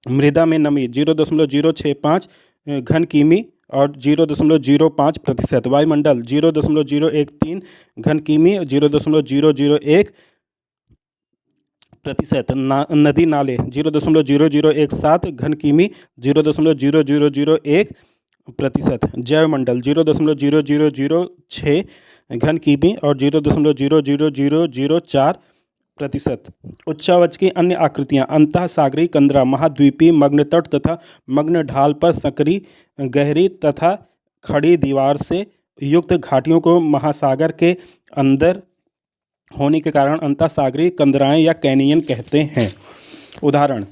मृदा में नमी 0.065 घन किमी और 0.05%। वायुमंडल 0.013 घन किमी, 0.001%। नदी नाले 0.0017 घन किमी, 0.0001%। जैवमंडल 0.0006 घन किमी और 0.00004%। उच्चावच की अन्य आकृतियाँ अंतः सागरीय कंदरा, महाद्वीपीय मग्न तट तथा मग्न ढाल पर संकरी गहरी तथा खड़ी दीवार से युक्त घाटियों को महासागर के अंदर होने के कारण अंतः सागरीय कंदराएं या कैनियन कहते हैं। उदाहरण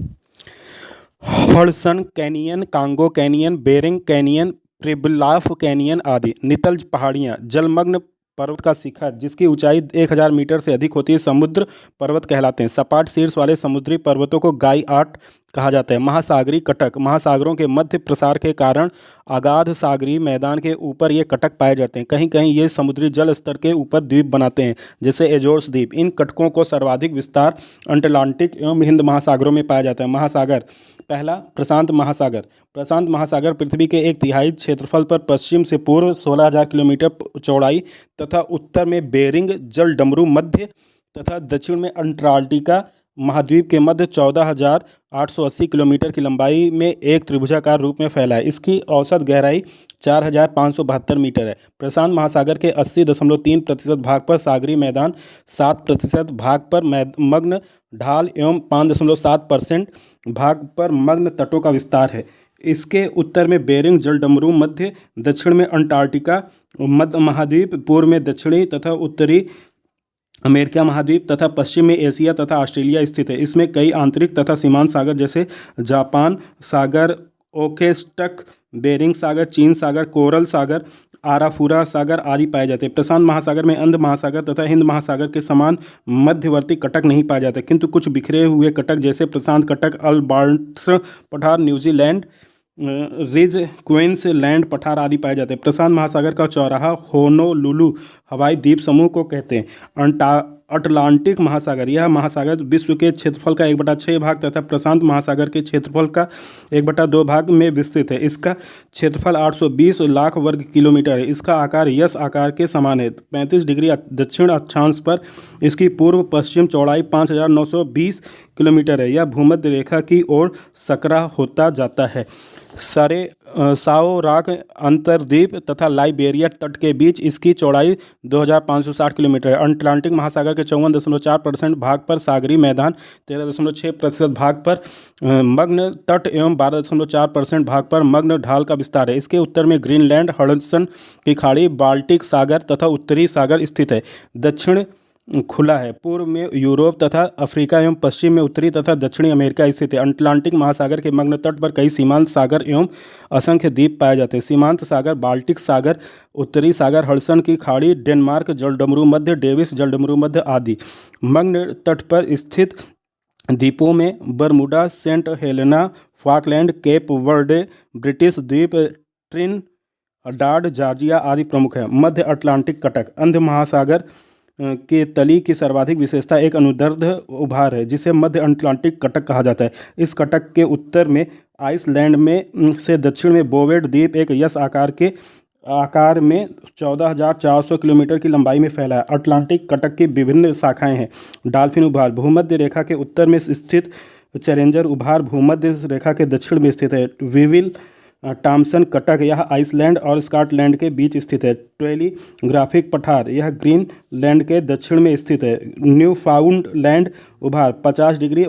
Hudson canyon, Congo canyon, Bering canyon, Pribilof canyon आदि। नितल पहाड़ियाँ जलमग्न पर्वत का शिखर जिसकी ऊंचाई 1000 मीटर से अधिक होती है समुद्र पर्वत कहलाते हैं। सपाट शीर्ष वाले समुद्री पर्वतों को गाई आर्ट कहा जाता है। महासागरीय कटक महासागरों के मध्य प्रसार के कारण अगाध सागरीय मैदान के ऊपर ये कटक पाए जाते हैं। कहीं कहीं ये समुद्री जल स्तर के ऊपर द्वीप बनाते हैं जैसे एजोर्स द्वीप। इन कटकों को सर्वाधिक विस्तार अटलांटिक एवं हिंद महासागरों में पाया जाता है। महासागर पहला प्रशांत महासागर। प्रशांत महासागर पृथ्वी के 1/3 क्षेत्रफल पर पश्चिम से पूर्व 16,000 किलोमीटर चौड़ाई तथा उत्तर में बेरिंग जल डमरू मध्य तथा दक्षिण में अंटार्कटिका महाद्वीप के मध्य 14,880 किलोमीटर की लंबाई में एक त्रिभुजाकार रूप में फैला है। इसकी औसत गहराई 4,572 मीटर है। प्रशांत महासागर के 80.3% भाग पर सागरीय मैदान, 7% भाग पर मग्न ढाल एवं 5.7% भाग पर मग्न तटों का विस्तार है। इसके उत्तर में बेरिंग जलडमरू, मध्य दक्षिण में अंटार्कटिका, मध्य महाद्वीप, पूर्व में दक्षिणी तथा उत्तरी अमेरिका महाद्वीप तथा पश्चिम में एशिया तथा ऑस्ट्रेलिया स्थित है। इसमें कई आंतरिक तथा सीमांत सागर जैसे जापान सागर, ओखेस्टक, बेरिंग सागर, चीन सागर, कोरल सागर, आराफुरा सागर आदि पाए जाते हैं। प्रशांत महासागर में अंध महासागर तथा हिंद महासागर के समान मध्यवर्ती कटक नहीं पाए जाते, किंतु कुछ बिखरे हुए कटक जैसे प्रशांत कटक, अल्बर्ट्स पठार, न्यूजीलैंड रिज, क्वींसलैंड पठार आदि पाए जाते हैं। प्रशांत महासागर का चौराहा होनोलुलु हवाई द्वीप समूह को कहते हैं। अटलांटिक महासागर, यह महासागर विश्व के क्षेत्रफल का 1/6 भाग तथा प्रशांत महासागर के क्षेत्रफल का 1/2 भाग में विस्तृत है। इसका क्षेत्रफल 820 लाख वर्ग किलोमीटर है। इसका आकार यस आकार के समान है। 35 डिग्री दक्षिण अक्षांश पर इसकी पूर्व पश्चिम चौड़ाई 5920 किलोमीटर है। यह भूमध्य रेखा की ओर सकरा होता जाता है। साओ रॉक अंतर्द्वीप तथा लाइबेरिया तट के बीच इसकी चौड़ाई 2560 किलोमीटर है। अटलांटिक महासागर के 54.4% भाग पर सागरी मैदान, 13.6% भाग पर मग्न तट एवं 12.4% भाग पर मग्न ढाल का विस्तार है। इसके उत्तर में ग्रीनलैंड, हडसन की खाड़ी, बाल्टिक सागर तथा उत्तरी सागर स्थित है। दक्षिण खुला है। पूर्व में यूरोप तथा अफ्रीका एवं पश्चिम में उत्तरी तथा दक्षिणी अमेरिका स्थित है। अटलांटिक महासागर के मग्न तट पर कई सीमांत सागर एवं असंख्य द्वीप पाए जाते हैं। सीमांत सागर बाल्टिक सागर, उत्तरी सागर, हडसन की खाड़ी, डेनमार्क जलडमरू मध्य, डेविस जलडमरू मध्य आदि। मग्न तट पर स्थित द्वीपों में Bermuda, Saint Helena, Falkland, Cape Verde, British द्वीप, ट्रिनिडाद, जॉर्जिया आदि प्रमुख है। मध्य अटलांटिक कटक, अंध महासागर के तली की सर्वाधिक विशेषता एक अनुदैर्ध उभार है जिसे मध्य अटलांटिक कटक कहा जाता है। इस कटक के उत्तर में आइसलैंड में से दक्षिण में बोवेड द्वीप एक यस आकार में 14,400 किलोमीटर की लंबाई में फैला है। अटलांटिक कटक की विभिन्न शाखाएं हैं। डॉल्फिन उभार भूमध्य रेखा के उत्तर में स्थित चैलेंजर उभार भूमध्य रेखा के दक्षिण में स्थित है। विविल टॉमसन कटक, यह आइसलैंड और स्कॉटलैंड के बीच स्थित है। टेलीग्राफिक पठार, यह ग्रीनलैंड के दक्षिण में स्थित है। न्यूफाउंडलैंड उभार 50 डिग्री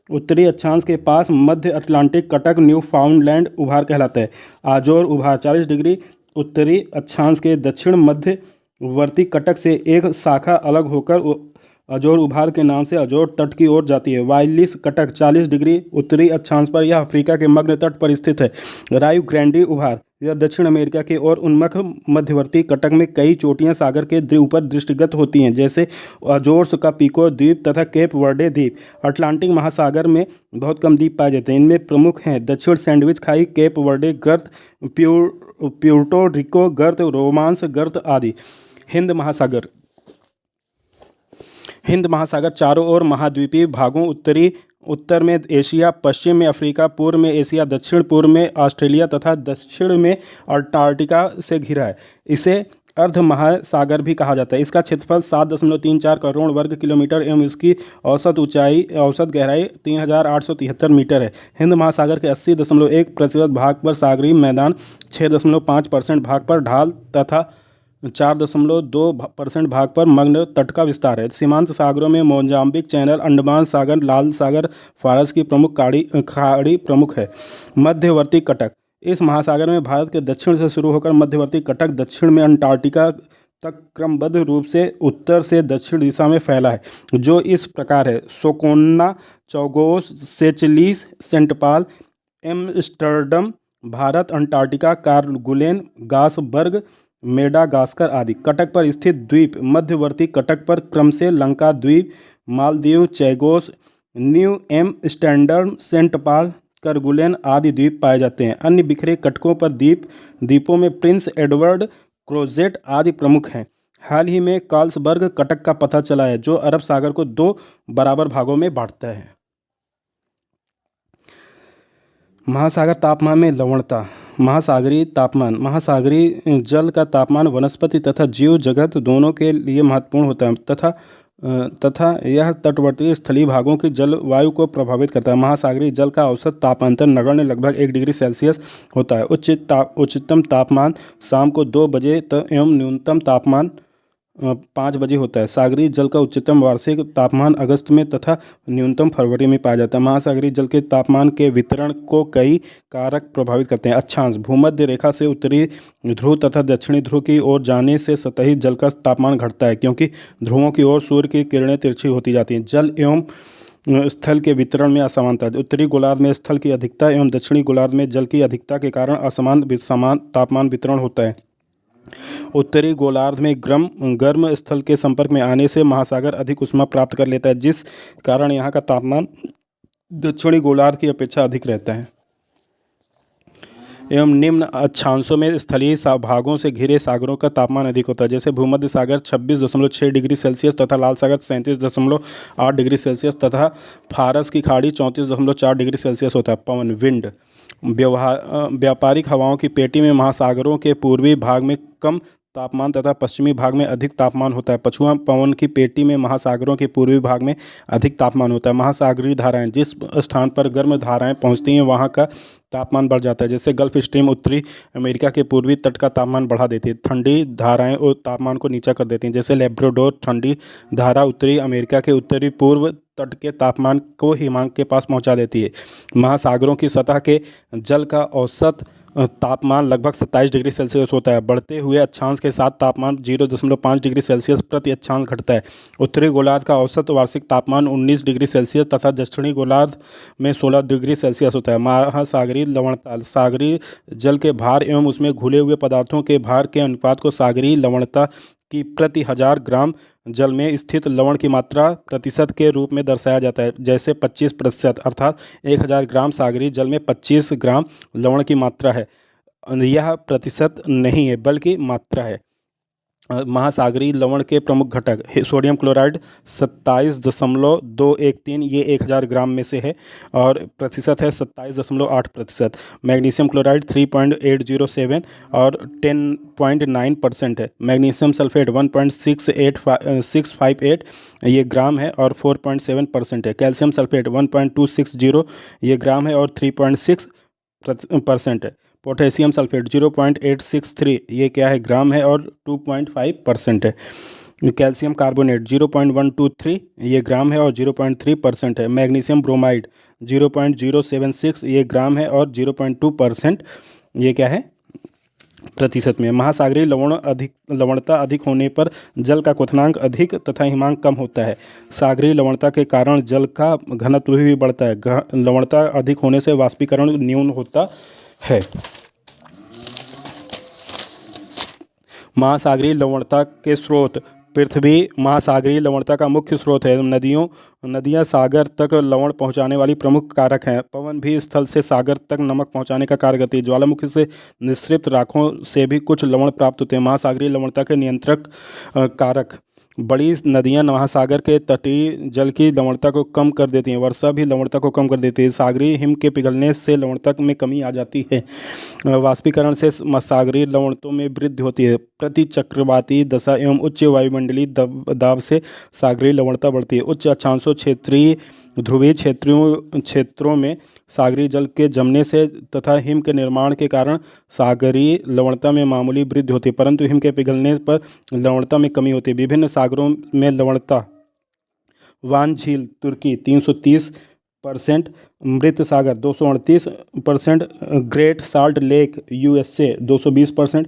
उत्तरी अक्षांश के पास मध्य अटलांटिक कटक न्यूफाउंडलैंड उभार कहलाता है। आजोर उभार 40 डिग्री उत्तरी अक्षांश के दक्षिण मध्यवर्ती कटक से एक शाखा अलग होकर अजोर उभार के नाम से अजोर तट की ओर जाती है। वाइलिस कटक 40 डिग्री उत्तरी अक्षांश पर, यह अफ्रीका के मग्न तट पर स्थित है। राइव ग्रैंडी उभार, यह दक्षिण अमेरिका के ओर उन्मुख मध्यवर्ती कटक में कई चोटियां सागर के ऊपर दृष्टिगत होती हैं जैसे अजोर्स का पिको द्वीप तथा केप वर्डे द्वीप। अटलांटिक महासागर में बहुत कम द्वीप पाए जाते हैं। इनमें प्रमुख हैं दक्षिण सैंडविच खाई, केप वर्डे गर्त, प्यूर्टो रिको गर्त, रोमांस गर्त आदि। हिंद महासागर चारों ओर महाद्वीपीय भागों, उत्तर में एशिया, पश्चिम में अफ्रीका, पूर्व में एशिया, दक्षिण पूर्व में ऑस्ट्रेलिया तथा दक्षिण में अंटार्कटिका से घिरा है। इसे अर्ध महासागर भी कहा जाता है। इसका क्षेत्रफल 7.34 करोड़ वर्ग किलोमीटर एवं इसकी औसत गहराई 3,873 मीटर है। हिंद महासागर के 80.1% भाग पर सागरी मैदान, 6.5% भाग पर ढाल तथा 4.2% भाग पर मग्न तट का विस्तार है। सीमांत सागरों में मोजाम्बिक, चैनल, अंडमान सागर, लाल सागर, फारस की प्रमुख खाड़ी प्रमुख है। मध्यवर्ती कटक, इस महासागर में भारत के दक्षिण से शुरू होकर मध्यवर्ती कटक दक्षिण में अंटार्कटिका तक क्रमबद्ध रूप से उत्तर से दक्षिण दिशा में फैला है, जो इस प्रकार है। सोकोन्ना, Chagos, Seychelles, Saint Paul, Amsterdam, Bharat, Antarctica, Kerguelen, Gaussberg, Madagascar आदि। कटक पर स्थित द्वीप मध्यवर्ती कटक पर क्रमशः लंका द्वीप, Maldives, Chagos, New Amsterdam, Saint Paul, Kerguelen आदि द्वीप पाए जाते हैं। अन्य बिखरे कटकों पर द्वीपों में प्रिंस एडवर्ड, क्रोजेट आदि प्रमुख हैं। हाल ही में कार्लसबर्ग कटक का पता चला है जो अरब सागर को 2 बराबर भागों में बांटता है। महासागर तापमान में लवणता। महासागरीय तापमान, महासागरीय जल का तापमान वनस्पति तथा जीव जगत दोनों के लिए महत्वपूर्ण होता है तथा यह तटवर्ती स्थलीय भागों की जलवायु को प्रभावित करता है। महासागरीय जल का औसत तापांतर नगण्य लगभग 1 डिग्री सेल्सियस होता है। उच्चतम तापमान शाम को 2 बजे एवं न्यूनतम तापमान 5 बजे होता है। सागरीय जल का उच्चतम वार्षिक तापमान अगस्त में तथा न्यूनतम फरवरी में पाया जाता है। महासागरीय जल के तापमान के वितरण को कई कारक प्रभावित करते हैं। अक्षांश: भूमध्य रेखा से उत्तरी ध्रुव तथा दक्षिणी ध्रुव की ओर जाने से सतही जल का तापमान घटता है, क्योंकि ध्रुवों की ओर सूर्य की किरणें तिरछी होती जाती हैं। जल एवं स्थल के वितरण में असमानता: उत्तरी गोलार्ध में स्थल की अधिकता एवं दक्षिणी गोलार्ध में जल की अधिकता के कारण समान तापमान वितरण होता है। उत्तरी गोलार्ध में गर्म स्थल के संपर्क में आने से महासागर अधिक ऊष्मा प्राप्त कर लेता है, जिस कारण यहाँ का तापमान दक्षिणी गोलार्ध की अपेक्षा अधिक रहता है। एवं निम्न अक्षांशों में स्थलीय भागों से घिरे सागरों का तापमान अधिक होता है, जैसे भूमध्य सागर 26.6 डिग्री सेल्सियस तथा लाल सागर 37.8 डिग्री सेल्सियस तथा फारस की खाड़ी 34.4 डिग्री सेल्सियस होता है। पवन: विंड: व्यापारिक हवाओं की पेटी में महासागरों के पूर्वी भाग में कम तापमान तथा पश्चिमी भाग में अधिक तापमान होता है। पछुआ पवन की पेटी में महासागरों के पूर्वी भाग में अधिक तापमान होता है। महासागरीय धाराएं: जिस स्थान पर गर्म धाराएं पहुंचती हैं वहां का तापमान बढ़ जाता है, जैसे गल्फ स्ट्रीम उत्तरी अमेरिका के पूर्वी तट का तापमान बढ़ा देती है। ठंडी धाराएं और तापमान को नीचा कर देती हैं, जैसे लेब्राडोर ठंडी धारा उत्तरी अमेरिका के उत्तरी पूर्व तट के तापमान को हिमांक के पास पहुंचा देती है। महासागरों की सतह के जल का औसत तापमान लगभग 27 डिग्री सेल्सियस होता है। बढ़ते हुए अक्षांश के साथ तापमान 0.5 डिग्री सेल्सियस प्रति अक्षांश घटता है। उत्तरी गोलार्ध का औसत वार्षिक तापमान 19 डिग्री सेल्सियस तथा दक्षिणी गोलार्ध में 16 डिग्री सेल्सियस होता है। महासागरीय लवणता: सागरीय जल के भार एवं उसमें घुले हुए पदार्थों के भार के अनुपात को सागरीय लवणता की प्रति 1000 ग्राम जल में स्थित लवण की मात्रा प्रतिशत के रूप में दर्शाया जाता है, जैसे 25%, अर्थात 1000 ग्राम सागरीय जल में 25 ग्राम लवण की मात्रा है। यह प्रतिशत नहीं है बल्कि मात्रा है। महासागरीय लवण के प्रमुख घटक: सोडियम क्लोराइड 27.213, ये 1000 ग्राम में से है और प्रतिशत है 27.8%। मैग्नीशियम क्लोराइड 3.807 और 10.9% है। मैग्नीशियम सल्फेट 1.658 ये ग्राम है और 4.7% है। कैल्शियम सल्फेट 1.260 ये ग्राम है और 3.6% है। पोटेशियम सल्फेट 0.863 ये क्या है, ग्राम है और 2.5% है। कैल्शियम कार्बोनेट 0.123 ये ग्राम है और 0.3% है। मैग्नीशियम ब्रोमाइड 0.076 ये ग्राम है और 0.2% ये क्या है, प्रतिशत में। महासागरीय लवणता अधिक होने पर जल का क्वथनांक अधिक तथा हिमांक कम होता है। सागरीय लवणता के कारण जल का घनत्व भी बढ़ता है। लवणता अधिक होने से वाष्पीकरण न्यून होता है। महासागरीय लवणता के स्रोत: पृथ्वी महासागरीय लवणता का मुख्य स्रोत है। नदियाँ सागर तक लवण पहुंचाने वाली प्रमुख कारक हैं। पवन भी स्थल से सागर तक नमक पहुंचाने का कार्य करती है। ज्वालामुखी से निःसृत राखों से भी कुछ लवण प्राप्त होते हैं। महासागरीय लवणता के नियंत्रक कारक: बड़ी नदियां महासागर के तटीय जल की लवणता को कम कर देती हैं। वर्षा भी लवणता को कम कर देती है। सागरीय हिम के पिघलने से लवणता में कमी आ जाती है। वाष्पीकरण से सागरीय लवणताओं में वृद्धि होती है। प्रति चक्रवाती दशा एवं उच्च वायुमंडलीय दाब से सागरीय लवणता बढ़ती है। उच्च अक्षांशों क्षेत्रीय ध्रुवीय क्षेत्रों में सागरीय जल के जमने से तथा हिम के निर्माण के कारण सागरीय लवणता में मामूली वृद्धि होती है, परंतु हिम के पिघलने पर लवणता में कमी होती है। विभिन्न सागरों में लवणता: वान झील तुर्की 330%, मृत सागर 238%, ग्रेट साल्ट लेक USA 220%,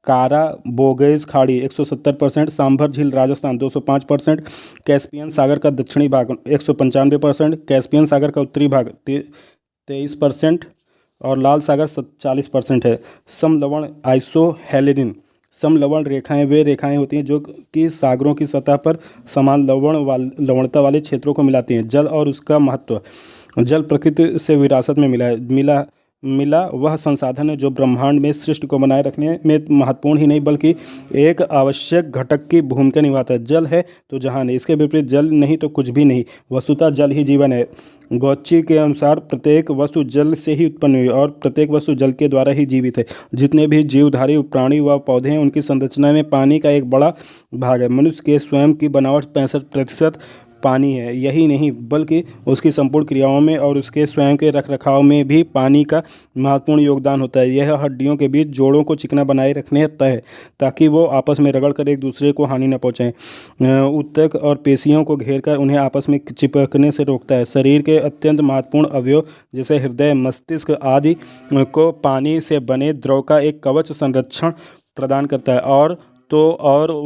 कारा बोगेज खाड़ी 170%, सांभर झील राजस्थान 205%, कैस्पियन सागर का दक्षिणी भाग 195%, कैस्पियन सागर का उत्तरी भाग 23% और लाल सागर 40% है। समलवण आइसोहेलेनिन: समलवण रेखाएं वे रेखाएं होती हैं जो कि सागरों की सतह पर समान लवणता वाले क्षेत्रों को मिलाती हैं। जल और उसका महत्व: जल प्रकृति से विरासत में मिला वह संसाधन है जो ब्रह्मांड में सृष्टि को बनाए रखने में महत्वपूर्ण ही नहीं बल्कि एक आवश्यक घटक की भूमिका निभाता है। जल है तो जहान है, इसके विपरीत जल नहीं तो कुछ भी नहीं। वस्तुतः जल ही जीवन है। गौची के अनुसार प्रत्येक वस्तु जल से ही उत्पन्न हुई और प्रत्येक वस्तु जल के द्वारा ही जीवित है। जितने भी जीवधारी प्राणी व पौधे हैं उनकी संरचना में पानी का एक बड़ा भाग है। मनुष्य के स्वयं की बनावट 65% पानी है। यही नहीं बल्कि उसकी संपूर्ण क्रियाओं में और उसके स्वयं के रखरखाव में भी पानी का महत्वपूर्ण योगदान होता है। यह हड्डियों के बीच जोड़ों को चिकना बनाए रखने है ताकि वो आपस में रगड़ कर एक दूसरे को हानि न पहुँचाएं। ऊतक और पेशियों को घेर कर उन्हें आपस में चिपकने से रोकता है। शरीर के अत्यंत महत्वपूर्ण अवयव जैसे हृदय, मस्तिष्क आदि को पानी से बने द्रव का एक कवच संरक्षण प्रदान करता है और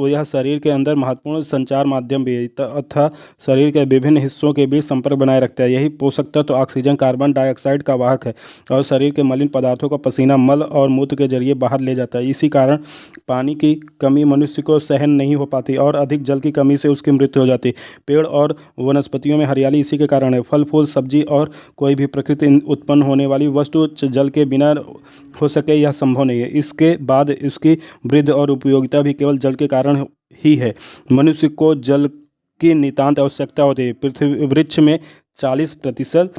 यह शरीर के अंदर महत्वपूर्ण संचार माध्यम भी है तथा शरीर के विभिन्न हिस्सों के बीच संपर्क बनाए रखता है। यही पोषक तत्व ऑक्सीजन, कार्बन डाइऑक्साइड का वाहक है और शरीर के मलिन पदार्थों को पसीना, मल और मूत्र के जरिए बाहर ले जाता है। इसी कारण पानी की कमी मनुष्य को सहन नहीं हो पाती और अधिक जल की कमी से उसकी मृत्यु हो जाती है। पेड़ और वनस्पतियों में हरियाली इसी के कारण है। फल फूल, सब्जी और कोई भी प्रकृति उत्पन्न होने वाली वस्तु जल के बिना हो सके यह संभव नहीं है। इसके बाद इसकी वृद्धि और उपयोगिता भी केवल जल के कारण ही है। मनुष्य को जल की नितांत आवश्यकता होती है। पृथ्वी वृक्ष में 40%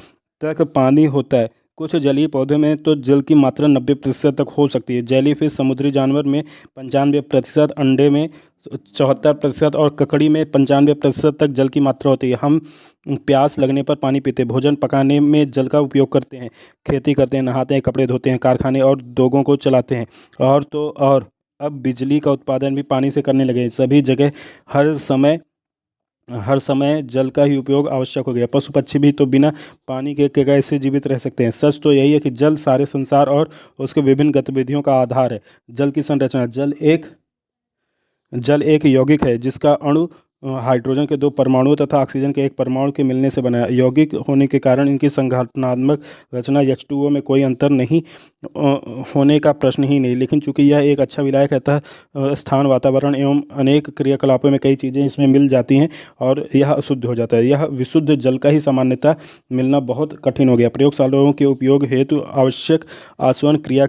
तक पानी होता है। कुछ जलीय पौधों में तो जल की मात्रा 90% तक हो सकती है। जेलीफिश समुद्री जानवर में 95%, अंडे में 74% और ककड़ी में 95% तक जल की मात्रा होती है। हम प्यास लगने पर पानी पीते हैं, भोजन पकाने में जल का उपयोग करते हैं, खेती करते हैं, नहाते हैं, कपड़े धोते हैं, कारखाने और उद्योगों को चलाते हैं और अब बिजली का उत्पादन भी पानी से करने लगे हैं। सभी जगह हर समय जल का ही उपयोग आवश्यक हो गया। पशु पक्षी भी तो बिना पानी के कैसे जीवित रह सकते हैं। सच तो यही है कि जल सारे संसार और उसके विभिन्न गतिविधियों का आधार है। जल की संरचना। जल एक यौगिक है जिसका अणु हाइड्रोजन के 2 परमाणुओं तथा ऑक्सीजन के 1 परमाणु के मिलने से बना है। यौगिक होने के कारण इनकी संगठनात्मक रचना H2O में कोई अंतर नहीं होने का प्रश्न ही नहीं। लेकिन चूंकि यह एक अच्छा विलायक है अतः स्थान, वातावरण एवं अनेक क्रियाकलापों में कई चीज़ें इसमें मिल जाती हैं और यह अशुद्ध हो जाता है। यह विशुद्ध जल का ही सामान्यतः मिलना बहुत कठिन हो गया। प्रयोगशालाओं के उपयोग हेतु आवश्यक आसवन क्रिया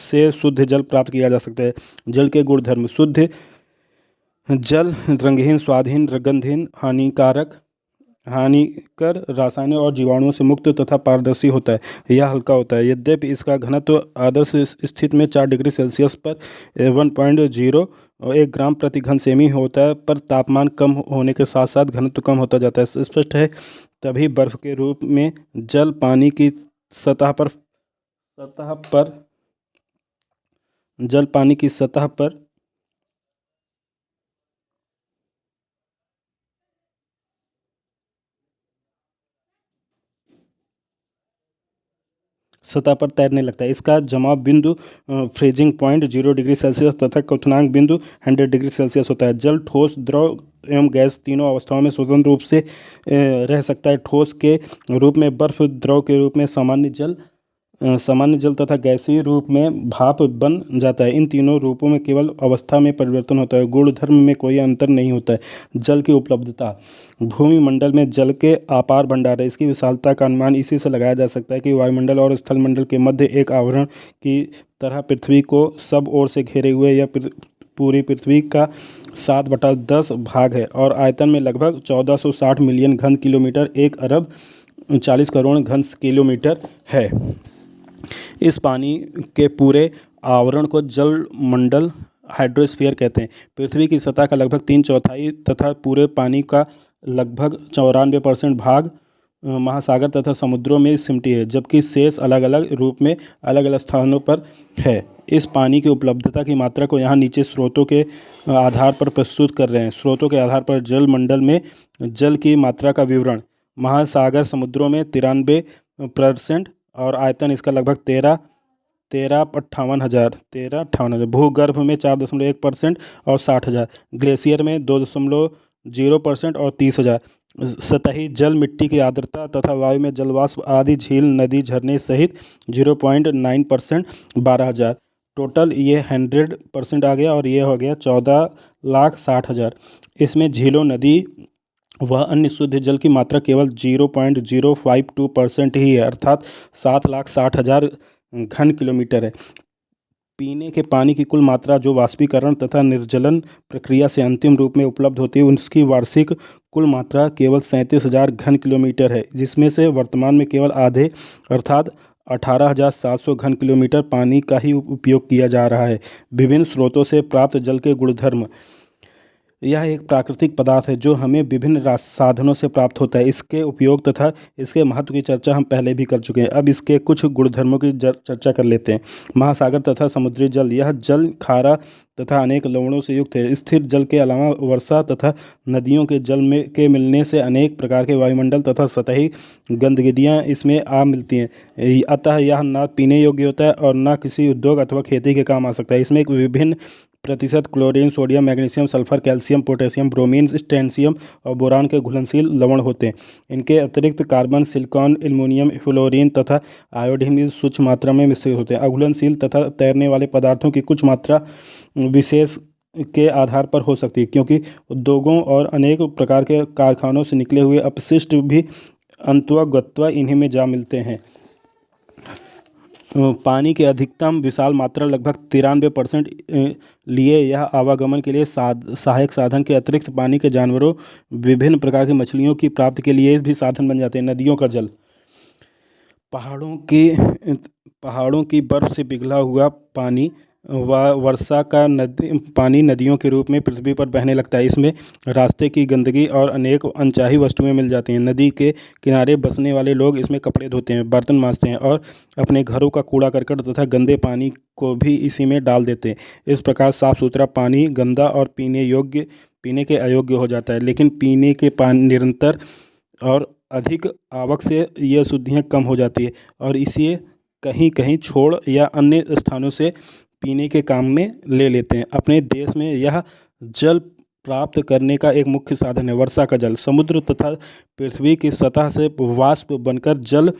से शुद्ध जल प्राप्त किया जा सकता है। जल के गुणधर्म। शुद्ध जल रंगहीन, स्वादहीन, गंधहीन, हानिकर रासायनिक और जीवाणुओं से मुक्त तथा पारदर्शी होता है। यह हल्का होता है। यद्यपि इसका घनत्व आदर्श स्थिति में 4 डिग्री सेल्सियस पर 1.01 ग्राम प्रति घन सेमी होता है, पर तापमान कम होने के साथ साथ घनत्व कम होता जाता है। स्पष्ट है तभी बर्फ के रूप में जल पानी की सतह पर तैरने लगता है। इसका जमाव बिंदु फ्रीजिंग पॉइंट 0 डिग्री सेल्सियस तथा क्वथनांक बिंदु 100 डिग्री सेल्सियस होता है। जल ठोस, द्रव एवं गैस तीनों अवस्थाओं में स्वतंत्र रूप से रह सकता है। ठोस के रूप में बर्फ, द्रव के रूप में सामान्य जल तथा गैसीय रूप में भाप बन जाता है। इन तीनों रूपों में केवल अवस्था में परिवर्तन होता है, गुणधर्म में कोई अंतर नहीं होता है। जल की उपलब्धता। भूमि मंडल में जल के अपार भंडार है। इसकी विशालता का अनुमान इसी से लगाया जा सकता है कि वायुमंडल और स्थलमंडल के मध्य एक आवरण की तरह पृथ्वी को सब ओर से घेरे हुए यह पूरी पृथ्वी का 7/10 भाग है और आयतन में लगभग 1460 मिलियन घन किलोमीटर, 1 अरब 40 करोड़ घन किलोमीटर है। इस पानी के पूरे आवरण को जल मंडल हाइड्रोस्फीयर कहते हैं। पृथ्वी की सतह का लगभग 3/4 तथा पूरे पानी का लगभग 94% भाग महासागर तथा समुद्रों में सिमटी है, जबकि शेष अलग अलग रूप में अलग अलग स्थानों पर है। इस पानी की उपलब्धता की मात्रा को यहाँ नीचे स्रोतों के आधार पर प्रस्तुत कर रहे हैं। स्रोतों के आधार पर जल मंडल में जल की मात्रा का विवरण। महासागर समुद्रों में 93% और आयतन इसका लगभग 1358,000। भूगर्भ में 4.1% और 60,000। ग्लेशियर में 2.0% और 30,000। सतही जल, मिट्टी की आर्द्रता तथा वायु में जलवाष्प आदि, झील, नदी, झरने सहित 0.9% 12,000। टोटल ये 100% आ गया और ये हो गया 14,60,000। इसमें झीलों, नदी वह अन्य शुद्ध जल की मात्रा केवल 0.052% ही है, अर्थात 7,60,000 घन किलोमीटर है। पीने के पानी की कुल मात्रा जो वाष्पीकरण तथा निर्जलन प्रक्रिया से अंतिम रूप में उपलब्ध होती है उसकी वार्षिक कुल मात्रा केवल 37,000 घन किलोमीटर है, जिसमें से वर्तमान में केवल आधे अर्थात 18,700 घन किलोमीटर पानी का ही उपयोग किया जा रहा है। विभिन्न स्रोतों से प्राप्त जल के गुणधर्म। यह एक प्राकृतिक पदार्थ है जो हमें विभिन्न साधनों से प्राप्त होता है। इसके उपयोग तथा इसके महत्व की चर्चा हम पहले भी कर चुके हैं। अब इसके कुछ गुणधर्मों की चर्चा कर लेते हैं। महासागर तथा समुद्री जल, यह जल खारा तथा अनेक लवणों से युक्त है। स्थिर जल के अलावा वर्षा तथा नदियों के जल में के मिलने से अनेक प्रकार के वायुमंडल तथा सतही गंदगियाँ इसमें आ मिलती हैं। अतः यह न पीने योग्य होता है और न किसी उद्योग अथवा खेती के काम आ सकता है। इसमें एक विभिन्न प्रतिशत chlorine, sodium, magnesium, sulphur, calcium, potassium, bromine, strontium और बोरान के घुलनशील लवण होते हैं। इनके अतिरिक्त कार्बन, सिलिकॉन, एल्युमिनियम, फ्लोरीन तथा आयोडीन भी सूक्ष्म मात्रा में मिश्रित होते हैं। अघुलनशील तथा तैरने वाले पदार्थों की कुछ मात्रा विशेष के आधार पर हो सकती है, क्योंकि उद्योगों और अनेक प्रकार के कारखानों से निकले हुए अपशिष्ट भी अंततः इन्हीं में जा मिलते हैं। पानी की अधिकतम विशाल मात्रा लगभग 93% लिए यह आवागमन के लिए सहायक साधन के अतिरिक्त पानी के जानवरों, विभिन्न प्रकार की मछलियों की प्राप्ति के लिए भी साधन बन जाते हैं। नदियों का जल, पहाड़ों की बर्फ से पिघला हुआ पानी व वर्षा का पानी नदियों के रूप में पृथ्वी पर बहने लगता है। इसमें रास्ते की गंदगी और अनेक अनचाही वस्तुएं मिल जाती हैं। नदी के किनारे बसने वाले लोग इसमें कपड़े धोते हैं, बर्तन मांजते हैं और अपने घरों का कूड़ा करकट तथा गंदे पानी को भी इसी में डाल देते हैं। इस प्रकार साफ सुथरा पानी गंदा और पीने के अयोग्य हो जाता है। लेकिन पीने के पानी निरंतर और अधिक आवक से यह शुद्धियाँ कम हो जाती है और इसे कहीं कहीं छोड़ या अन्य स्थानों से पीने के काम में ले लेते हैं। अपने देश में यह जल प्राप्त करने का एक मुख्य साधन है। वर्षा का जल, समुद्र तथा पृथ्वी की सतह से वाष्प बनकर जल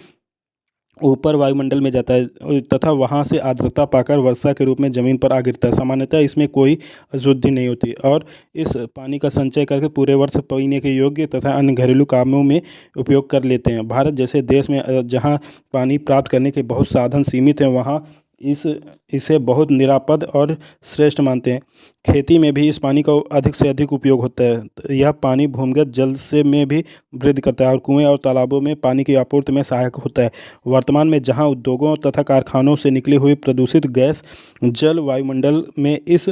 ऊपर वायुमंडल में जाता है तथा वहां से आर्द्रता पाकर वर्षा के रूप में जमीन पर आ गिरता है। सामान्यतः इसमें कोई अशुद्धि नहीं होती और इस पानी का संचय करके पूरे वर्ष पीने के योग्य तथा अन्य घरेलू कामों में उपयोग कर लेते हैं। भारत जैसे देश में जहां पानी प्राप्त करने के बहुत साधन सीमित हैं, वहां इसे बहुत निरापद और श्रेष्ठ मानते हैं। खेती में भी इस पानी का अधिक से अधिक उपयोग होता है। यह पानी भूमिगत जल से में भी वृद्धि करता है और कुएं और तालाबों में पानी की आपूर्ति में सहायक होता है। वर्तमान में जहां उद्योगों तथा कारखानों से निकली हुई प्रदूषित गैस जल वायुमंडल में इस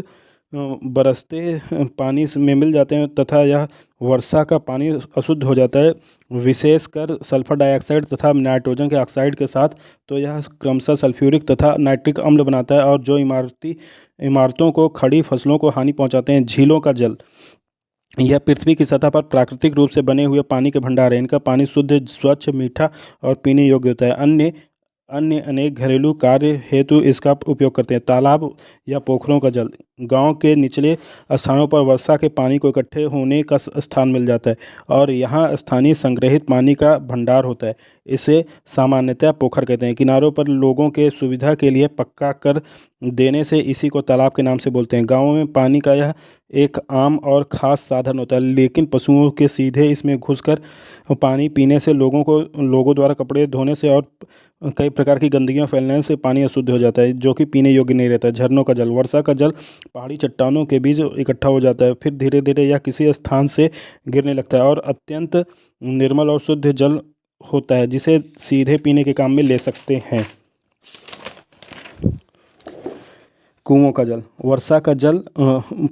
बरसते पानी में मिल जाते हैं तथा यह वर्षा का पानी अशुद्ध हो जाता है, विशेषकर सल्फर डाइऑक्साइड तथा नाइट्रोजन के ऑक्साइड के साथ, तो यह क्रमशः सल्फ्यूरिक तथा नाइट्रिक अम्ल बनाता है और जो इमारतों को, खड़ी फसलों को हानि पहुंचाते हैं। झीलों का जल, यह पृथ्वी की सतह पर प्राकृतिक रूप से बने हुए पानी के भंडार हैं। इनका पानी शुद्ध, स्वच्छ, मीठा और पीने योग्य होता है। अन्य अनेक घरेलू कार्य हेतु इसका उपयोग करते हैं। तालाब या पोखरों का जल, गांव के निचले स्थानों पर वर्षा के पानी को इकट्ठे होने का स्थान मिल जाता है और यहाँ स्थानीय संग्रहित पानी का भंडार होता है। इसे सामान्यतः पोखर कहते हैं। किनारों पर लोगों के सुविधा के लिए पक्का कर देने से इसी को तालाब के नाम से बोलते हैं। गाँवों में पानी का यह एक आम और ख़ास साधन होता है, लेकिन पशुओं के सीधे इसमें घुसकर पानी पीने से, लोगों द्वारा कपड़े धोने से और कई प्रकार की गंदगियां फैलने से पानी अशुद्ध हो जाता है, जो कि पीने योग्य नहीं रहता है। झरनों का जल, वर्षा का जल पहाड़ी चट्टानों के बीच इकट्ठा हो जाता है, फिर धीरे धीरे यह किसी स्थान से गिरने लगता है और अत्यंत निर्मल और शुद्ध जल होता है, जिसे सीधे पीने के काम में ले सकते हैं। कुओं का जल, वर्षा का जल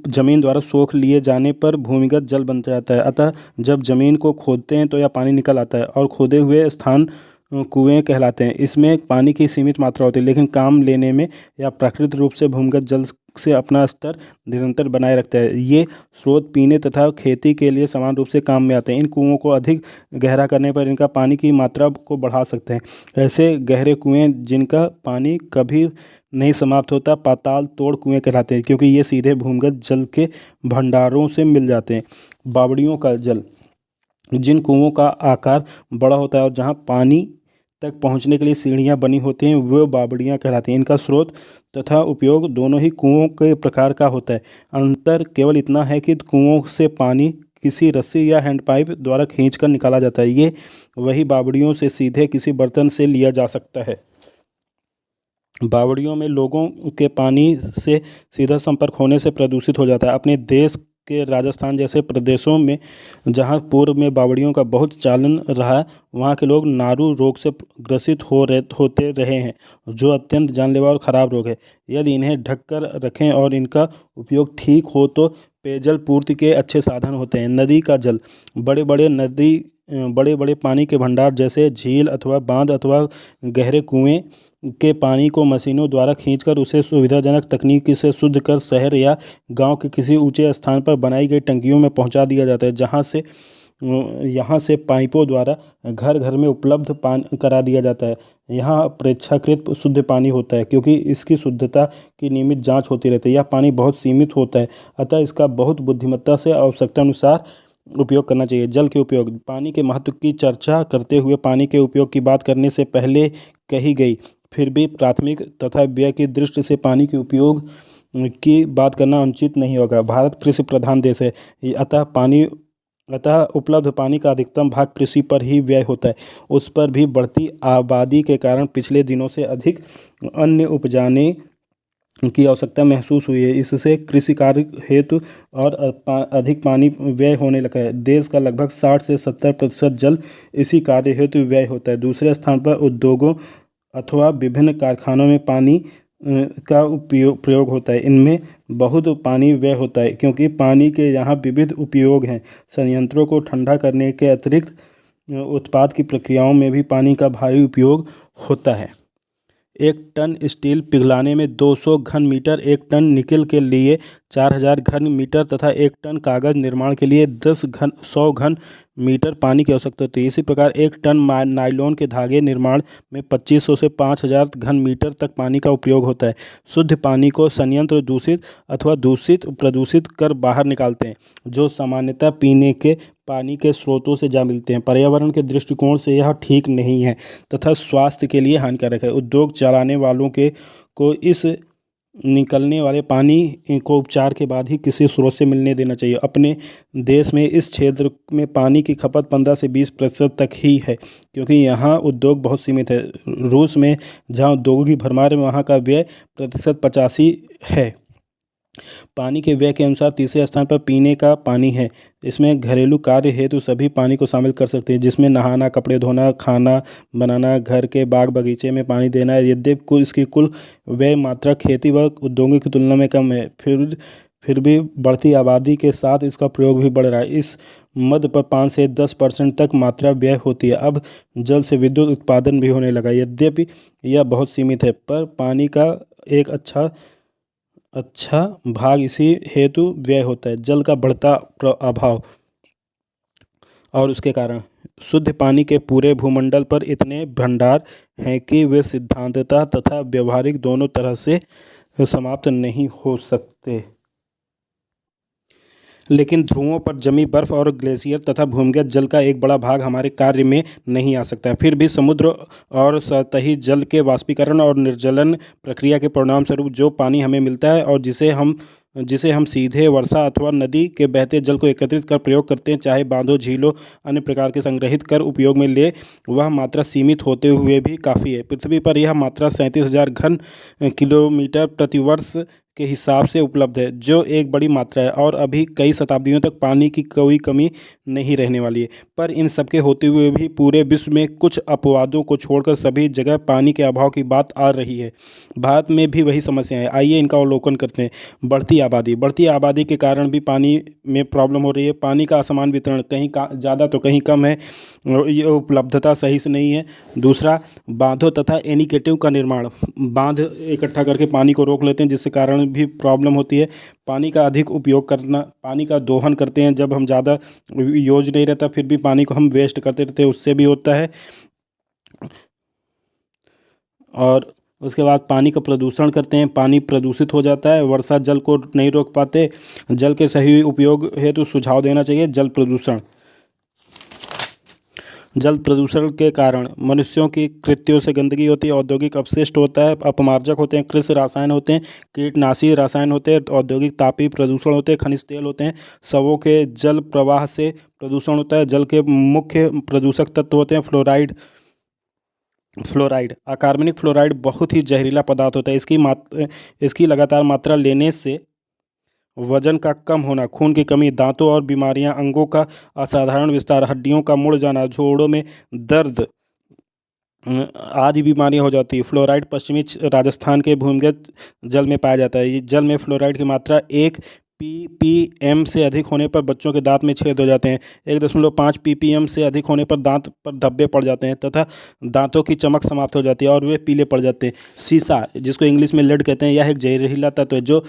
जमीन द्वारा सोख लिए जाने पर भूमिगत जल बन जाता है। अतः जब जमीन को खोदते हैं तो यह पानी निकल आता है और खोदे हुए स्थान कुएं कहलाते हैं। इसमें पानी की सीमित मात्रा होती है, लेकिन काम लेने में यह प्राकृतिक रूप से भूमिगत जल से अपना स्तर निरंतर बनाए रखता है। ये स्रोत पीने तथा खेती के लिए समान रूप से काम में आते हैं। इन कुओं को अधिक गहरा करने पर इनका पानी की मात्रा को बढ़ा सकते हैं। ऐसे गहरे कुएं जिनका पानी कभी नहीं समाप्त होता पाताल तोड़ कुएं कहलाते हैं, क्योंकि ये सीधे भूमिगत जल के भंडारों से मिल जाते हैं। बावड़ियों का जल, जिन कुओं का आकार बड़ा होता है और जहाँ पानी तक पहुँचने के लिए सीढ़ियाँ बनी होती हैं, वो बावड़ियाँ कहलाती हैं। इनका स्रोत तथा उपयोग दोनों ही कुओं के प्रकार का होता है। अंतर केवल इतना है कि कुओं से पानी किसी रस्सी या हैंडपाइप द्वारा खींचकर निकाला जाता है। ये वही बावड़ियों से सीधे किसी बर्तन से लिया जा सकता है। बावड़ियों में लोगों के पानी से सीधा संपर्क होने से प्रदूषित हो जाता है। अपने देश के राजस्थान जैसे प्रदेशों में जहां पूर्व में बावड़ियों का बहुत चालन रहा, वहां के लोग नारू रोग से ग्रसित होते रहे हैं, जो अत्यंत जानलेवा और ख़राब रोग है। यदि इन्हें ढक कर रखें और इनका उपयोग ठीक हो तो पेयजल पूर्ति के अच्छे साधन होते हैं। नदी का जल, बड़े बड़े पानी के भंडार जैसे झील अथवा बांध अथवा गहरे कुएं के पानी को मशीनों द्वारा खींचकर उसे सुविधाजनक तकनीक से शुद्ध कर शहर या गांव के किसी ऊंचे स्थान पर बनाई गई टंकियों में पहुंचा दिया जाता है, यहाँ से पाइपों द्वारा घर घर में उपलब्ध पानी करा दिया जाता है। यहाँ अपेक्षाकृत शुद्ध पानी होता है क्योंकि इसकी शुद्धता की नियमित जांच होती रहती है। यह पानी बहुत सीमित होता है, अतः इसका बहुत बुद्धिमत्ता से आवश्यकता अनुसार उपयोग करना चाहिए। जल के उपयोग, पानी के महत्व की चर्चा करते हुए पानी के उपयोग की बात करने से पहले कही गई, फिर भी प्राथमिक तथा व्यय की दृष्टि से पानी के उपयोग की बात करना अनुचित नहीं होगा। भारत कृषि प्रधान देश है, अतः उपलब्ध पानी का अधिकतम भाग कृषि पर ही व्यय होता है। उस पर भी बढ़ती आबादी के कारण पिछले दिनों से अधिक अन्न उपजाने की आवश्यकता महसूस हुई है। इससे कृषि कार्य हेतु और अधिक पानी व्यय होने लगा है। देश का लगभग 60 से 70% जल इसी कार्य हेतु व्यय होता है। दूसरे स्थान पर उद्योगों अथवा विभिन्न कारखानों में पानी का प्रयोग होता है। इनमें बहुत पानी व्यय होता है क्योंकि पानी के यहाँ विविध उपयोग हैं। संयंत्रों को ठंडा करने के अतिरिक्त उत्पाद की प्रक्रियाओं में भी पानी का भारी उपयोग होता है। 1 टन स्टील पिघलाने में 200 घन मीटर, 1 टन निकल के लिए 4000 घन मीटर तथा 1 टन कागज निर्माण के लिए 100 घन मीटर पानी की आवश्यकता होती है। इसी प्रकार 1 टन नायलॉन के धागे निर्माण में 2500 से 5000 घन मीटर तक पानी का उपयोग होता है। शुद्ध पानी को संयंत्र दूषित अथवा प्रदूषित कर बाहर निकालते हैं, जो सामान्यतः पीने के पानी के स्रोतों से जा मिलते हैं। पर्यावरण के दृष्टिकोण से यह ठीक नहीं है तथा स्वास्थ्य के लिए हानिकारक है। उद्योग चलाने वालों को इस निकलने वाले पानी को उपचार के बाद ही किसी स्रोत से मिलने देना चाहिए। अपने देश में इस क्षेत्र में पानी की खपत 15 से 20% तक ही है क्योंकि यहाँ उद्योग बहुत सीमित है। रूस में जहाँ उद्योगों की भरमार है वहाँ का व्यय प्रतिशत 85 है। पानी के व्यय के अनुसार तीसरे स्थान पर पीने का पानी है। इसमें घरेलू कार्य हेतु सभी पानी को शामिल कर सकते हैं, जिसमें नहाना, कपड़े धोना, खाना बनाना, घर के बाग बगीचे में पानी देना। यद्यपि इसकी कुल व्यय मात्रा खेती व उद्योगों की तुलना में कम है, फिर भी बढ़ती आबादी के साथ इसका प्रयोग भी बढ़ रहा है। इस मद पर 5 से 10% तक मात्रा व्यय होती है। अब जल से विद्युत उत्पादन भी होने लगा। यद्यपि यह बहुत सीमित है, पर पानी का एक अच्छा भाग इसी हेतु व्यय होता है। जल का बढ़ता अभाव और उसके कारण शुद्ध पानी के पूरे भूमंडल पर इतने भंडार हैं कि वे सिद्धांततः तथा व्यवहारिक दोनों तरह से समाप्त नहीं हो सकते। लेकिन ध्रुवों पर जमी बर्फ और ग्लेशियर तथा भूमिगत जल का एक बड़ा भाग हमारे कार्य में नहीं आ सकता है। फिर भी समुद्र और सतही जल के वाष्पीकरण और निर्जलन प्रक्रिया के परिणाम स्वरूप जो पानी हमें मिलता है और जिसे हम सीधे वर्षा अथवा नदी के बहते जल को एकत्रित कर प्रयोग करते हैं, चाहे बांधों, झीलों, अन्य प्रकार के संग्रहित कर उपयोग में ले, वह मात्रा सीमित होते हुए भी काफ़ी है। पृथ्वी पर यह मात्रा 37,000 घन किलोमीटर प्रतिवर्ष के हिसाब से उपलब्ध है, जो एक बड़ी मात्रा है और अभी कई शताब्दियों तक पानी की कोई कमी नहीं रहने वाली है। पर इन सबके होते हुए भी पूरे विश्व में कुछ अपवादों को छोड़कर सभी जगह पानी के अभाव की बात आ रही है। भारत में भी वही समस्या है। आइए इनका अवलोकन करते हैं। बढ़ती आबादी के कारण भी पानी में प्रॉब्लम हो रही है। पानी का असमान वितरण, कहीं ज़्यादा तो कहीं कम है, ये उपलब्धता सही से नहीं है। दूसरा, बांधों तथा एनीकेटिव का निर्माण, बांध इकट्ठा करके पानी को रोक लेते हैं, जिससे कारण भी प्रॉब्लम होती है। पानी का अधिक उपयोग करना, पानी का दोहन करते हैं, जब हम ज़्यादा यूज नहीं रहता फिर भी पानी को हम वेस्ट करते रहते हैं, उससे भी होता है। और उसके बाद पानी का प्रदूषण करते हैं, पानी प्रदूषित हो जाता है। वर्षा जल को नहीं रोक पाते। जल के सही उपयोग हेतु सुझाव देना चाहिए। जल प्रदूषण के कारण मनुष्यों की कृत्यों से गंदगी होती है, औद्योगिक अपशिष्ट होता है, अपमार्जक होते हैं, कृषि रसायन होते हैं, कीटनाशी रसायन होते हैं, औद्योगिक तापीय प्रदूषण होते हैं, खनिज तेल होते हैं, शवों के जल प्रवाह से प्रदूषण होता है। जल के मुख्य प्रदूषक तत्व होते हैं फ्लोराइड। अकार्बनिक फ्लोराइड बहुत ही जहरीला पदार्थ होता है। इसकी लगातार मात्रा लेने से वजन का कम होना, खून की कमी, दांतों और बीमारियां, अंगों का असाधारण विस्तार, हड्डियों का मुड़ जाना, जोड़ों में दर्द आदि बीमारियां हो जाती है। फ्लोराइड पश्चिमी राजस्थान के भूमिगत जल में पाया जाता है। जल में फ्लोराइड की मात्रा 1 ppm से अधिक होने पर बच्चों के दांत में छेद हो जाते हैं। 1.5 ppm से अधिक होने पर दांत पर धब्बे पड़ जाते हैं तथा दांतों की चमक समाप्त हो जाती है और वे पीले पड़ जाते हैं। सीसा, जिसको इंग्लिश में लेड कहते हैं, यह एक जहरीला तत्व है जो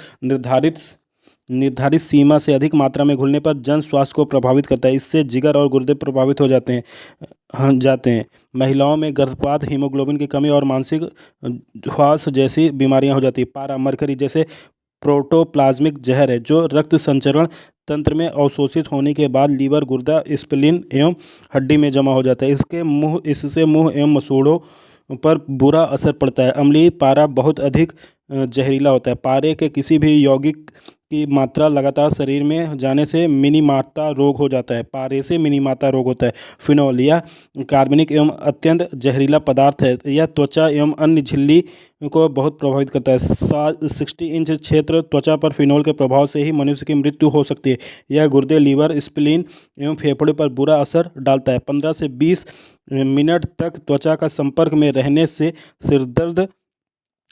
निर्धारित सीमा से अधिक मात्रा में घुलने पर जन स्वास्थ्य को प्रभावित करता है। इससे जिगर और गुर्दे प्रभावित हो जाते हैं। महिलाओं में गर्भपात, हीमोग्लोबिन की कमी और मानसिक ह्रास जैसी बीमारियां हो जाती हैं। पारा, मरकरी जैसे प्रोटोप्लाज्मिक जहर है जो रक्त संचरण तंत्र में अवशोषित होने के बाद लीवर, गुर्दा, स्प्लीन एवं हड्डी में जमा हो जाता है। इससे मुंह एवं मसूड़ों पर बुरा असर पड़ता है। अम्लीय पारा बहुत अधिक जहरीला होता है। पारे के किसी भी यौगिक की मात्रा लगातार शरीर में जाने से मिनीमाता रोग हो जाता है। पारे से मिनीमाता रोग होता है। फिनोल, यह कार्बनिक एवं अत्यंत जहरीला पदार्थ है। यह त्वचा एवं अन्य झिल्ली को बहुत प्रभावित करता है। 60 इंच क्षेत्र त्वचा पर फिनोल के प्रभाव से ही मनुष्य की मृत्यु हो सकती है। यह गुर्दे, लीवर, स्प्लीन एवं फेफड़े पर बुरा असर डालता है। 15 से 20 मिनट तक त्वचा का संपर्क में रहने से सिरदर्द,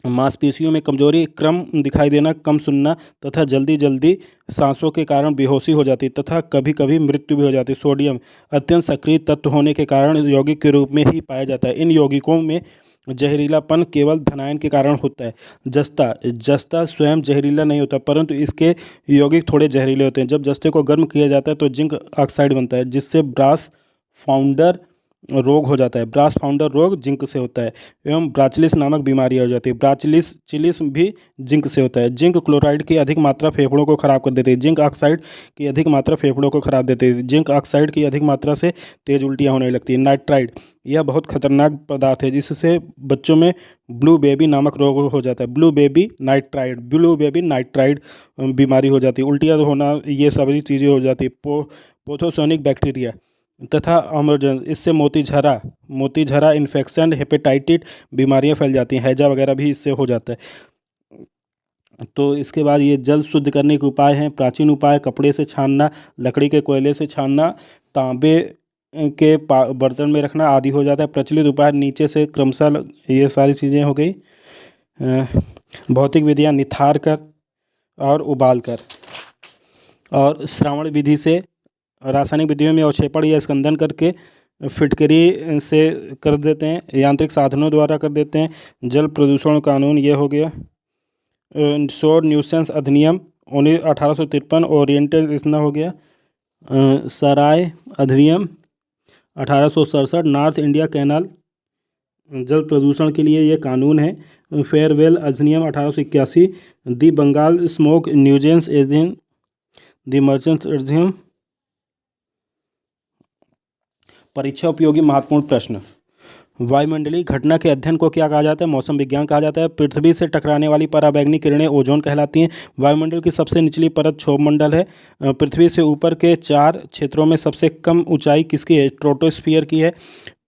मांसपेशियों में कमजोरी, क्रम दिखाई देना, कम सुनना तथा जल्दी सांसों के कारण बेहोशी हो जाती है तथा कभी कभी मृत्यु भी हो जाती है। सोडियम अत्यंत सक्रिय तत्व होने के कारण यौगिक के रूप में ही पाया जाता है। इन यौगिकों में जहरीलापन केवल धनायन के कारण होता है। जस्ता स्वयं जहरीला नहीं होता परंतु इसके यौगिक थोड़े जहरीले होते हैं। जब जस्ते को गर्म किया जाता है तो जिंक ऑक्साइड बनता है जिससे ब्रास फाउंडर रोग हो जाता है। ब्रास फाउंडर रोग जिंक से होता है एवं ब्राचिलिस नामक बीमारी हो जाती है। ब्राचिलिस भी जिंक से होता है। जिंक क्लोराइड की अधिक मात्रा फेफड़ों को खराब कर देती है। जिंक ऑक्साइड की अधिक मात्रा फेफड़ों को खराब देती है। जिंक ऑक्साइड की अधिक मात्रा से तेज उल्टियाँ होने लगती है। नाइट्राइड, यह बहुत खतरनाक पदार्थ है जिससे बच्चों में ब्लू बेबी नामक रोग हो जाता है। ब्लू बेबी नाइट्राइड बीमारी हो जाती है। उल्टियाँ होना, ये सभी चीज़ें हो जाती है। पोथोसोनिक बैक्टीरिया तथा अमरजन, इससे मोतीझरा इन्फेक्शन, हेपेटाइटिस बीमारियां फैल जाती हैं। हैजा वगैरह भी इससे हो जाता है। तो इसके बाद ये जल शुद्ध करने के उपाय हैं। प्राचीन उपाय: कपड़े से छानना, लकड़ी के कोयले से छानना, तांबे के बर्तन में रखना आदि हो जाता है। प्रचलित उपाय नीचे से क्रमशः ये सारी चीज़ें हो गई। भौतिक विधियाँ: निथार कर और उबाल कर, और श्रावण विधि से। रासायनिक विधियों में अवक्षेपण या स्कंदन करके फिटकरी से कर देते हैं। यांत्रिक साधनों द्वारा कर देते हैं। जल प्रदूषण कानून ये हो गया। शोर न्यूसेंस अधिनियम 1853, ओरिएंटल इतना हो गया। सराय अधिनियम 1867, नॉर्थ इंडिया कैनाल जल प्रदूषण के लिए ये कानून है। फेयरवेल अधिनियम 1881, दी बंगाल स्मोक न्यूजेंस एजेंट, दी मर्चेंट्स अधिनियम। परीक्षा उपयोगी महत्वपूर्ण प्रश्न: वायुमंडलीय घटना के अध्ययन को क्या कहा जाता है? मौसम विज्ञान कहा जाता है। पृथ्वी से टकराने वाली पराबैंगनी किरणें ओजोन कहलाती हैं। वायुमंडल की सबसे निचली परत क्षोभमंडल है। पृथ्वी से ऊपर के 4 क्षेत्रों में सबसे कम ऊंचाई किसकी है? स्ट्रेटोस्फीयर की है।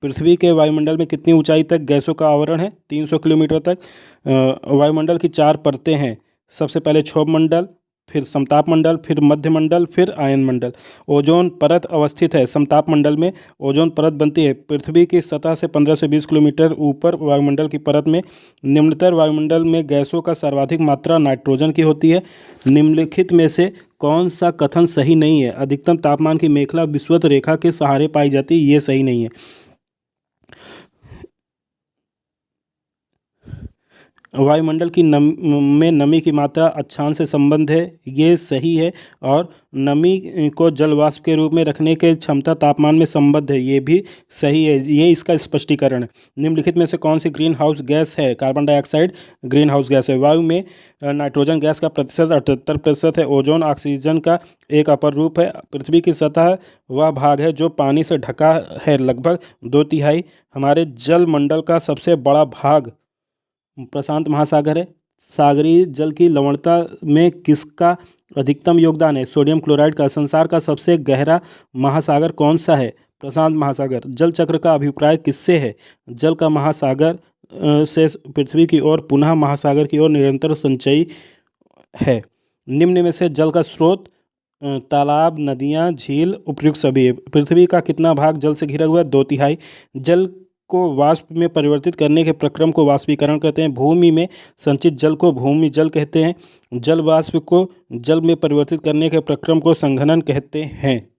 पृथ्वी के वायुमंडल में कितनी ऊंचाई तक गैसों का आवरण है? 300 किलोमीटर तक। वायुमंडल की 4 परतें हैं। सबसे पहले क्षोभमंडल, फिर समताप मंडल, फिर मध्य मंडल, फिर आयन मंडल। ओजोन परत अवस्थित है समताप मंडल में। ओजोन परत बनती है पृथ्वी की सतह से 15 से 20 किलोमीटर ऊपर वायुमंडल की परत में। निम्नतर वायुमंडल में गैसों का सर्वाधिक मात्रा नाइट्रोजन की होती है। निम्नलिखित में से कौन सा कथन सही नहीं है? अधिकतम तापमान की मेखला विषुवत रेखा के सहारे पाई जाती है, ये सही नहीं है। वायुमंडल की में नमी की मात्रा अक्षांश से संबंध है, ये सही है। और नमी को जल वाष्प के रूप में रखने के क्षमता तापमान में संबद्ध है, ये भी सही है। ये इसका स्पष्टीकरण है। निम्नलिखित में से कौन सी ग्रीन हाउस गैस है? Carbon dioxide green house gas है। वायु में नाइट्रोजन गैस का प्रतिशत 78% है। ओजोन ऑक्सीजन का एक अपर रूप है। पृथ्वी की सतह वह भाग है जो पानी से ढका है, लगभग 2/3। हमारे जल मंडल का सबसे बड़ा भाग प्रशांत महासागर है। सागरीय जल की लवणता में किसका अधिकतम योगदान है? सोडियम क्लोराइड का। संसार का सबसे गहरा महासागर कौन सा है? प्रशांत महासागर। जल चक्र का अभिप्राय किससे है? जल का महासागर से पृथ्वी की ओर पुनः महासागर की ओर निरंतर संचयी है। निम्न में से जल का स्रोत: तालाब, नदियाँ, झील, उपयुक्त सभी है। पृथ्वी का कितना भाग जल से घिरा हुआ है? 2/3। जल को वाष्प में परिवर्तित करने के प्रक्रम को वाष्पीकरण कहते हैं। भूमि में संचित जल को भूमि जल कहते हैं। जल वाष्प को जल में परिवर्तित करने के प्रक्रम को संघनन कहते हैं।